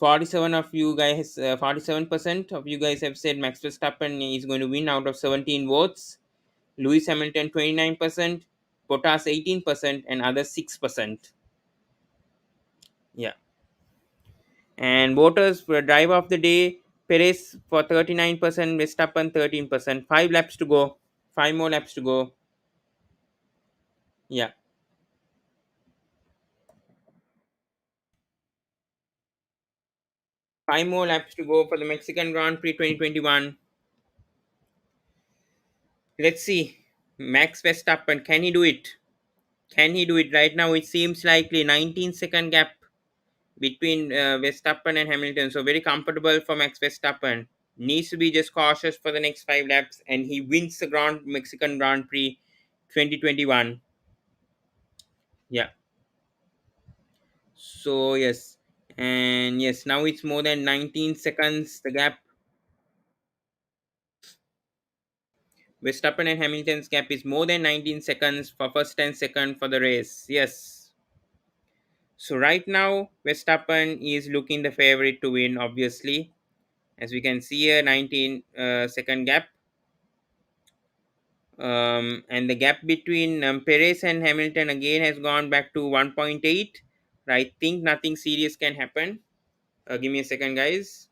47% of you guys have said Max Verstappen is going to win out of 17 votes. Lewis Hamilton 29%, Bottas 18%, and others 6%. Yeah, and voters for driver of the day, Perez for 39%, Verstappen 13%. 5 laps to go. 5 more laps to go. Yeah, 5 more laps to go for the Mexican Grand Prix 2021. Let's see. Max Verstappen, can he do it? Can he do it? Right now? It seems likely 19-second gap between Verstappen and Hamilton. So very comfortable for Max Verstappen. Needs to be just cautious for the next 5 laps, and he wins the Mexican Grand Prix 2021. Yeah. So yes, and yes, now it's more than 19 seconds. The gap. Verstappen and Hamilton's gap is more than 19 seconds for first and second for the race. Yes. So right now, Verstappen is looking the favorite to win, obviously. As we can see here, 19 second gap. And the gap between Perez and Hamilton again has gone back to 1.8. I think nothing serious can happen. Give me a second, guys.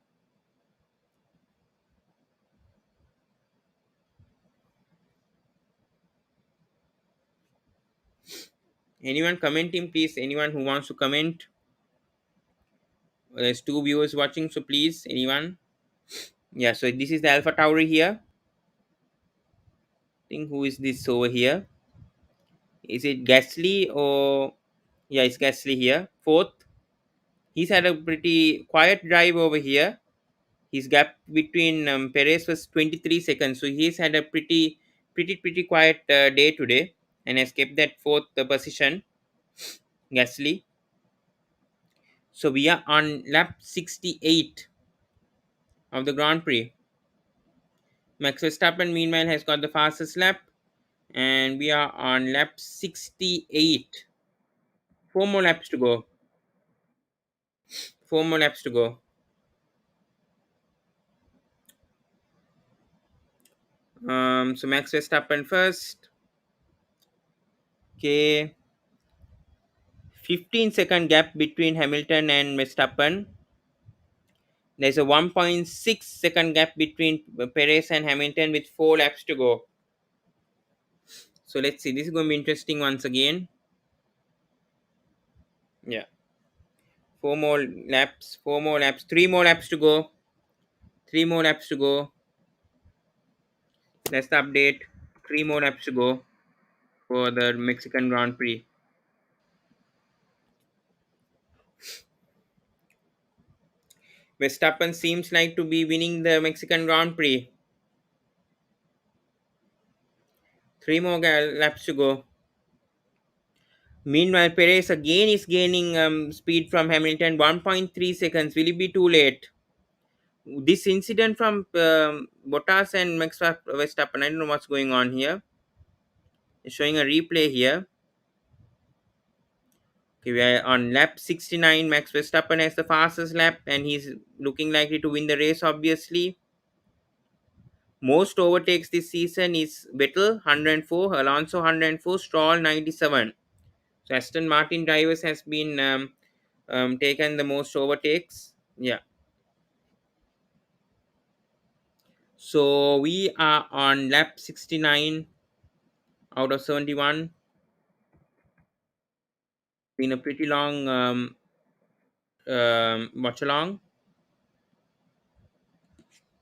Anyone commenting, please? Anyone who wants to comment? There's 2 viewers watching, so please, anyone? Yeah, so this is the Alpha Tower here. I think who is this over here? Is it Gasly or yeah, it's Gasly here. Fourth. He's had a pretty quiet drive over here. His gap between Perez was 23 seconds, so he's had a pretty quiet day today, and has kept that fourth position. Gasly. So we are on lap 68 of the Grand Prix. Max Verstappen, meanwhile, has got the fastest lap, and we are on lap 68. Four more laps to go. Four more laps to go. So Max Verstappen first. Okay, 15-second gap between Hamilton and Verstappen. There's a 1.6-second gap between Perez and Hamilton with four laps to go. So let's see. This is going to be interesting once again. Yeah, four more laps. Four more laps. Three more laps to go. Three more laps to go. That's the update. Three more laps to go for the Mexican Grand Prix. Verstappen seems like to be winning the Mexican Grand Prix. Three more laps to go. Meanwhile, Perez again is gaining speed from Hamilton, 1.3 seconds. Will it be too late? This incident from Bottas and Max Verstappen, I don't know what's going on here. It's showing a replay here. Okay, we are on lap 69. Max Verstappen has the fastest lap, and he's looking likely to win the race, obviously. Most overtakes this season is Vettel 104, Alonso 104, Stroll 97. So Aston Martin drivers has been taken the most overtakes. Yeah. So we are on lap 69 out of 71. Been a pretty long watch along.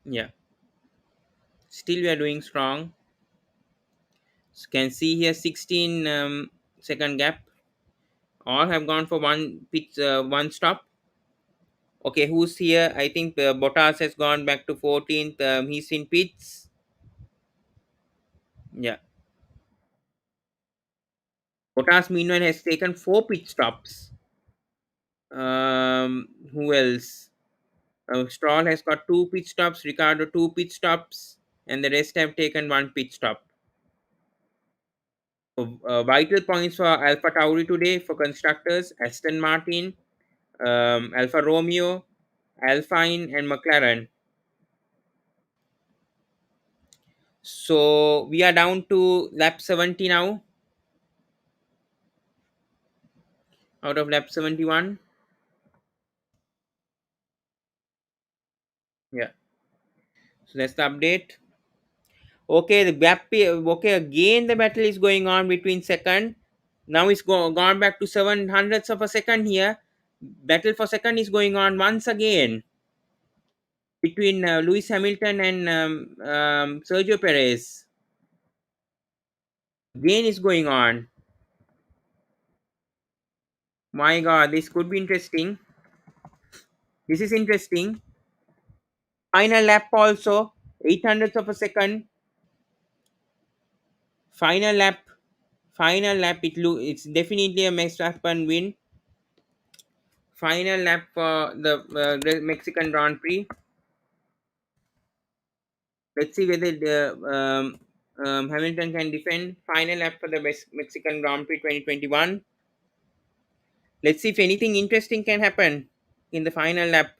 Yeah. Still we are doing strong. So can see here 16 second gap. All have gone for one pit, one stop. Okay, who's here? I think Bottas has gone back to 14th. He's in pits. Yeah. Bottas meanwhile has taken four pit stops. Who else? Stroll has got two pit stops. Ricardo two pit stops, and the rest have taken one pit stop. So, vital points for Alpha Tauri today for constructors: Aston Martin, Alfa Romeo, Alpine, and McLaren. So we are down to lap 70 now out of lap 71. Yeah. So that's the update. Okay, the gap. Okay, again the battle is going on between second. Now it's gone back to 700ths of a second here. Battle for second is going on once again between Lewis Hamilton and Sergio Perez. Again is going on. My God, this could be interesting. This is interesting. Final lap also, 800ths of a second. Final lap. Final lap. It's definitely a Verstappen win. Final lap for the Mexican Grand Prix. Let's see whether the Hamilton can defend. Final lap for the Mexican Grand Prix 2021. Let's see if anything interesting can happen in the final lap.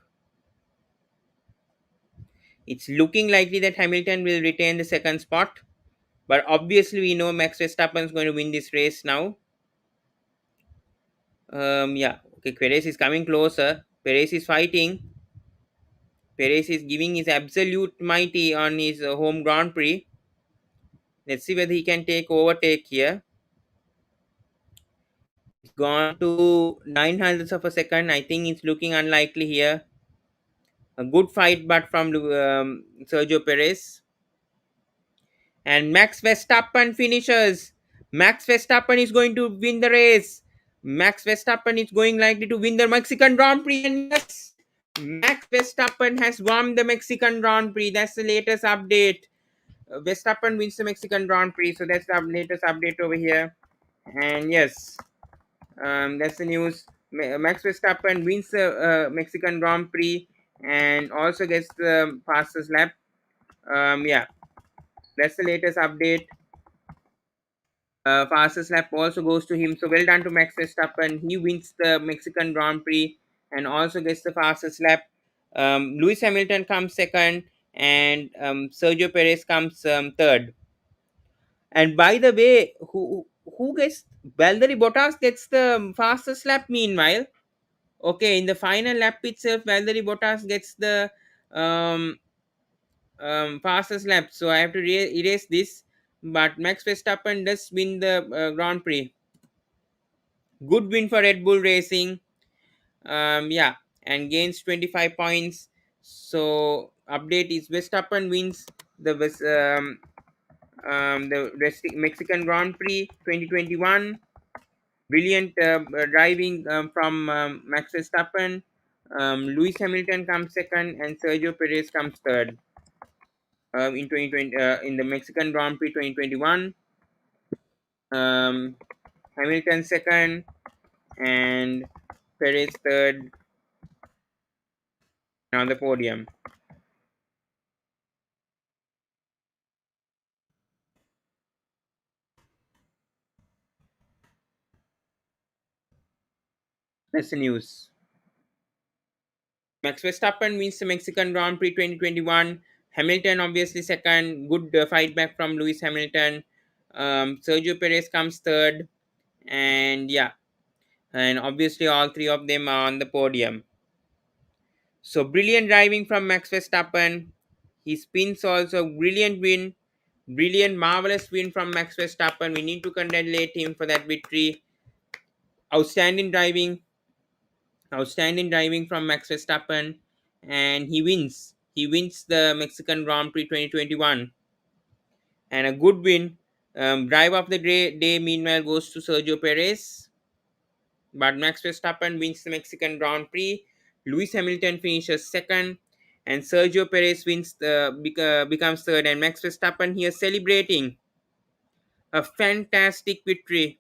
It's looking likely that Hamilton will retain the second spot, but obviously we know Max Verstappen is going to win this race now. Yeah. Okay, Perez is coming closer. Perez is fighting. Perez is giving his absolute mighty on his home Grand Prix. Let's see whether he can overtake here. It's gone to 900ths of a second. I think it's looking unlikely here. A good fight, but from Sergio Perez. And Max Verstappen finishes. Max Verstappen is going to win the race. Max Verstappen is going likely to win the Mexican Grand Prix. And yes, Max Verstappen has won the Mexican Grand Prix. That's the latest update. Verstappen wins the Mexican Grand Prix. So that's the latest update over here. And yes, that's the news. Max Verstappen wins the Mexican Grand Prix and also gets the fastest lap. Yeah, that's the latest update. Fastest lap also goes to him. So well done to Max Verstappen. He wins the Mexican Grand Prix and also gets the fastest lap. Lewis Hamilton comes second, and Sergio Perez comes third. And by the way, who gets Valtteri Bottas gets the fastest lap. Meanwhile, okay, in the final lap itself, Valtteri Bottas gets the um, fastest lap. So I have to erase this. But Max Verstappen does win the Grand Prix. Good win for Red Bull Racing. Yeah, and gains 25 points. So update is Verstappen wins the Mexican Grand Prix 2021. Brilliant driving from Max Verstappen. Lewis Hamilton comes second, and Sergio Perez comes third in 2020 in the Mexican Grand Prix 2021. Um, Hamilton second, and Perez third on the podium. That's the news. Max Verstappen wins the Mexican Grand Prix 2021. Hamilton obviously second. Good fight back from Lewis Hamilton. Sergio Perez comes third, and yeah, and obviously all three of them are on the podium. So brilliant driving from Max Verstappen. His spins also brilliant win. Brilliant, marvelous win from Max Verstappen. We need to congratulate him for that victory. Outstanding driving, outstanding driving from Max Verstappen, and he wins. He wins the Mexican Grand Prix 2021, and a good win. Drive of the day meanwhile goes to Sergio Perez, but Max Verstappen wins the Mexican Grand Prix. Lewis Hamilton finishes second, and Sergio Perez becomes third. And Max Verstappen here celebrating a fantastic victory,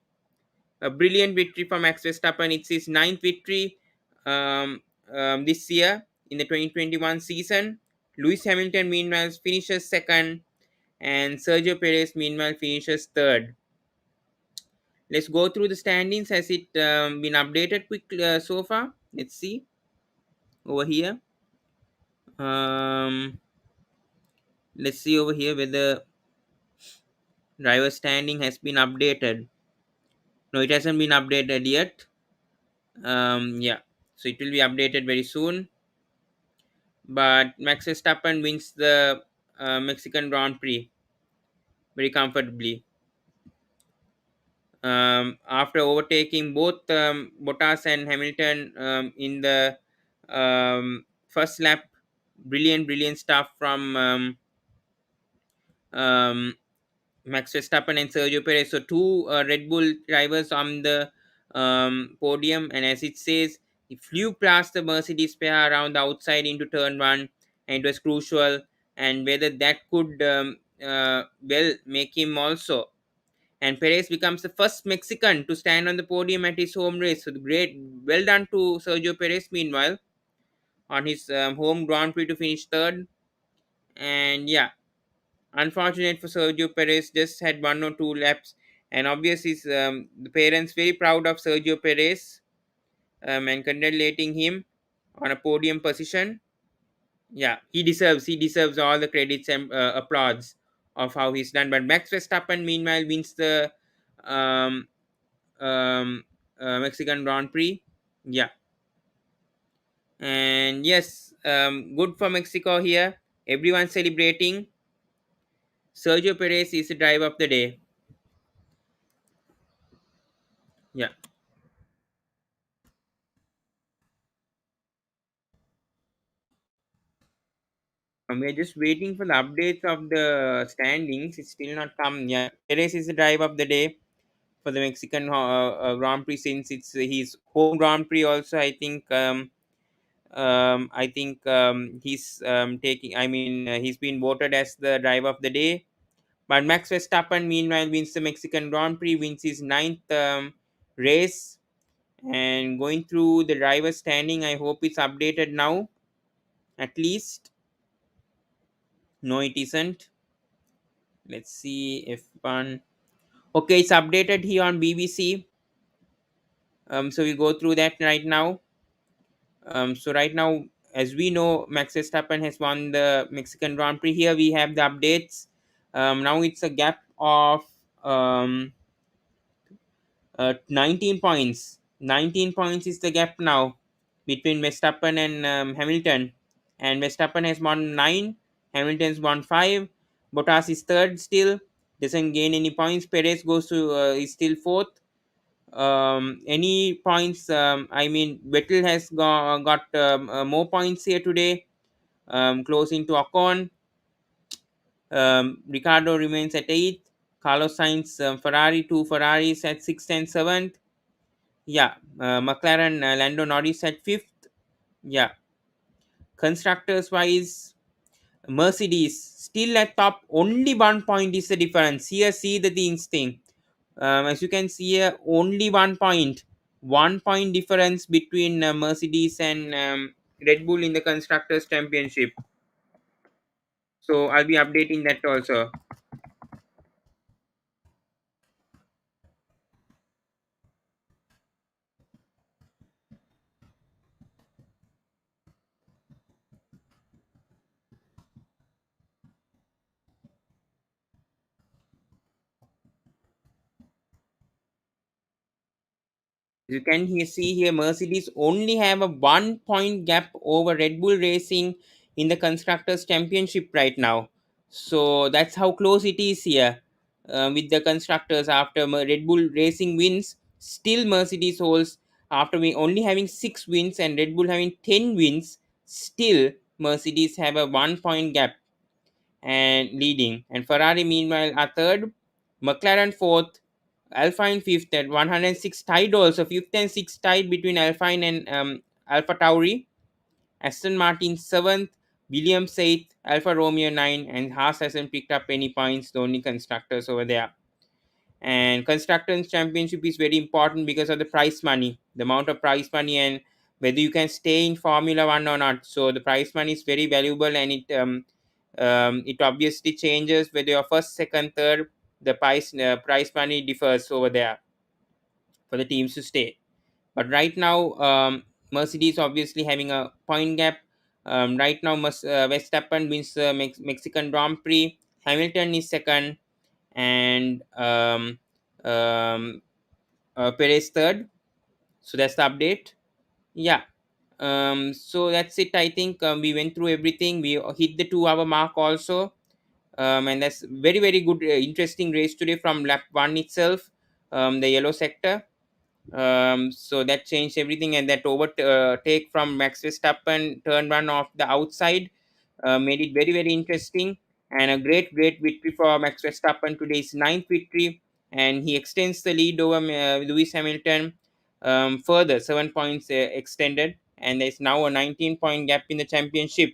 a brilliant victory for Max Verstappen. It's his ninth victory this year in the 2021 season. Lewis Hamilton meanwhile finishes second, and Sergio Perez meanwhile finishes third. Let's go through the standings. Has it been updated quickly so far? Let's see over here. Um, let's see over here whether driver standing has been updated. No, it hasn't been updated yet. Yeah, so it will be updated very soon. But Max Verstappen wins the Mexican Grand Prix very comfortably. After overtaking both Bottas and Hamilton in the first lap. Brilliant, brilliant stuff from um, Max Verstappen and Sergio Perez. So two Red Bull drivers on the podium, and as it says, he flew past the Mercedes pair around the outside into turn one, and it was crucial. And whether that could well make him also. And Perez becomes the first Mexican to stand on the podium at his home race. So great, well done to Sergio Perez. Meanwhile, on his home Grand Prix to finish third, and yeah, unfortunate for Sergio Perez, just had one or two laps, and obviously the parents very proud of Sergio Perez and congratulating him on a podium position. Yeah, he deserves all the credits and applause of how he's done. But Max Verstappen meanwhile wins the um, um, Mexican Grand Prix. Yeah, and yes, good for Mexico here. Everyone celebrating. Sergio Perez is the driver of the day. Yeah. We're just waiting for the updates of the standings. It's still not come. Yeah, Perez is the drive of the day for the Mexican Grand Prix since it's his home Grand Prix. Also, I think he's taking. I mean, he's been voted as the driver of the day. But Max Verstappen, meanwhile, wins the Mexican Grand Prix, wins his ninth race, and going through the driver standing. I hope it's updated now. at least. No, it isn't. Let's see if one. Okay, it's updated here on BBC. So we go through that right now. So right now, as we know, Max Verstappen has won the Mexican Grand Prix. Here we have the updates. Now it's a gap of um, 19 points. 19 points is the gap now between Verstappen and Hamilton. And Verstappen has won 9, Hamilton's won 5. Bottas is third still, doesn't gain any points. Perez goes to is still fourth. Any points? I mean, Vettel has got more points here today, closing to Ocon. Ricardo remains at 8th. Carlos Sainz, Ferrari, two Ferraris at 6th and 7th. Yeah, McLaren, Lando Norris at 5th. Yeah, constructors wise, Mercedes still at top. Only 1 point is the difference. Here, see the things thing. As you can see here, only 1 point. 1 point difference between Mercedes and Red Bull in the constructors championship. So I'll be updating that also. You can see here, Mercedes only have a 1 point gap over Red Bull Racing in the constructors championship right now. So that's how close it is here with the constructors. After Red Bull Racing wins, still Mercedes holds, after we only having 6 wins and Red Bull having 10 wins, still Mercedes have a 1 point gap and leading. And Ferrari meanwhile are third, McLaren fourth, Alpine fifth at 106 tied also. Fifth and sixth tied between Alpine and Alpha Tauri. Aston Martin seventh, Williams eighth, Alfa Romeo 9, and Haas hasn't picked up any points, the only constructors over there. And constructors championship is very important because of the prize money, the amount of prize money, and whether you can stay in Formula One or not. So the prize money is very valuable, and it obviously changes whether you're first, second, third. The prize money differs over there for the teams to stay. But right now, Mercedes obviously having a point gap. Right now, Verstappen wins the Mexican Grand Prix. Hamilton is second, and um, Perez third. So that's the update. Yeah. So that's it. I think we went through everything. We hit the 2 hour mark also. And that's very good, interesting race today from lap one itself. The yellow sector. So that changed everything, and that overtake from Max Verstappen turn one off the outside made it very interesting, and a great victory for Max Verstappen. Today's ninth victory, and he extends the lead over Lewis Hamilton further, 7 points extended, and there's now a 19 point gap in the championship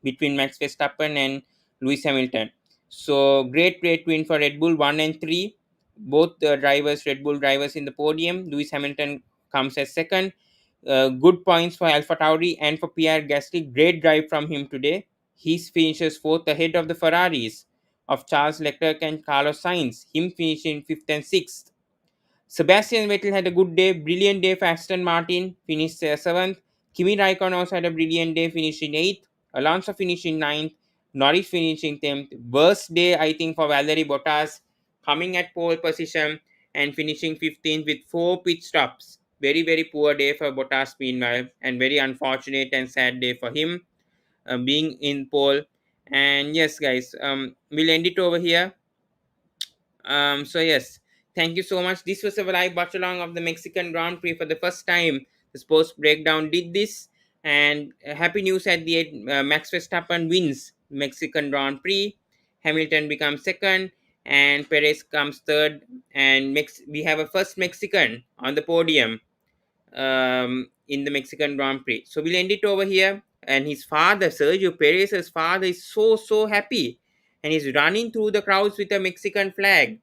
between Max Verstappen and Lewis Hamilton. So great win for Red Bull 1 and 3. Both the drivers, Red Bull drivers, in the podium. Lewis Hamilton comes as second. Good points for Alpha Tauri and for Pierre Gasly. Great drive from him today. He finishes fourth ahead of the Ferraris of Charles Leclerc and Carlos Sainz. Him finishing fifth and sixth. Sebastian Vettel had a good day, brilliant day for Aston Martin, finished seventh. Kimi Raikkonen also had a brilliant day, finishing eighth. Alonso finishing ninth. Norris finishing 10th. Worst day, I think, for Valerie Bottas, coming at pole position and finishing 15th with 4 pit stops. Very poor day for Bottas, meanwhile, and very unfortunate and sad day for him being in pole. And yes, guys, we'll end it over here. So yes, thank you so much. This was a live watch along of the Mexican Grand Prix for the first time. The Sports Breakdown did this, and happy news at the end. Max Verstappen wins Mexican Grand Prix. Hamilton becomes second, and Perez comes third. And we have a first Mexican on the podium in the Mexican Grand Prix. So we'll end it over here. And his father, Sergio Perez's father, is so happy, and he's running through the crowds with a Mexican flag.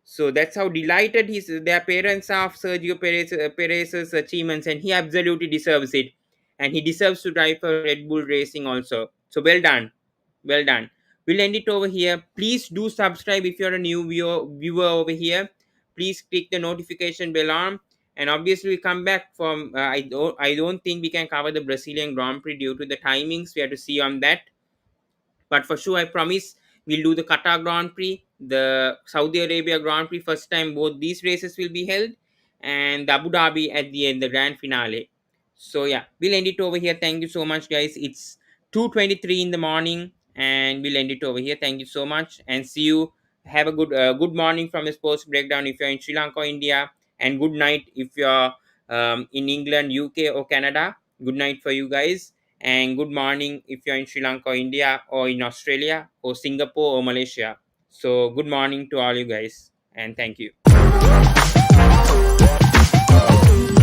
So that's how delighted their parents are of Sergio Perez's achievements, and he absolutely deserves it. and he deserves to drive for Red Bull Racing also. So well done, well done. We'll end it over here. Please do subscribe if you're a new viewer over here. Please click the notification bell on. And obviously, we come back from. I don't think we can cover the Brazilian Grand Prix due to the timings. We have to see on that. But for sure, I promise we'll do the Qatar Grand Prix, the Saudi Arabia Grand Prix. First time both these races will be held, and the Abu Dhabi at the end, the grand finale. So yeah, we'll end it over here. Thank you so much, guys. It's 2:23 in the morning, and we'll end it over here. Thank you so much, and see you. Have a good morning from the sports breakdown if you're in Sri Lanka or India, and good night if you're in England, UK, or Canada. Good night for you guys, and good morning if you're in Sri Lanka or India or in Australia or Singapore or Malaysia. So good morning to all you guys, and thank you.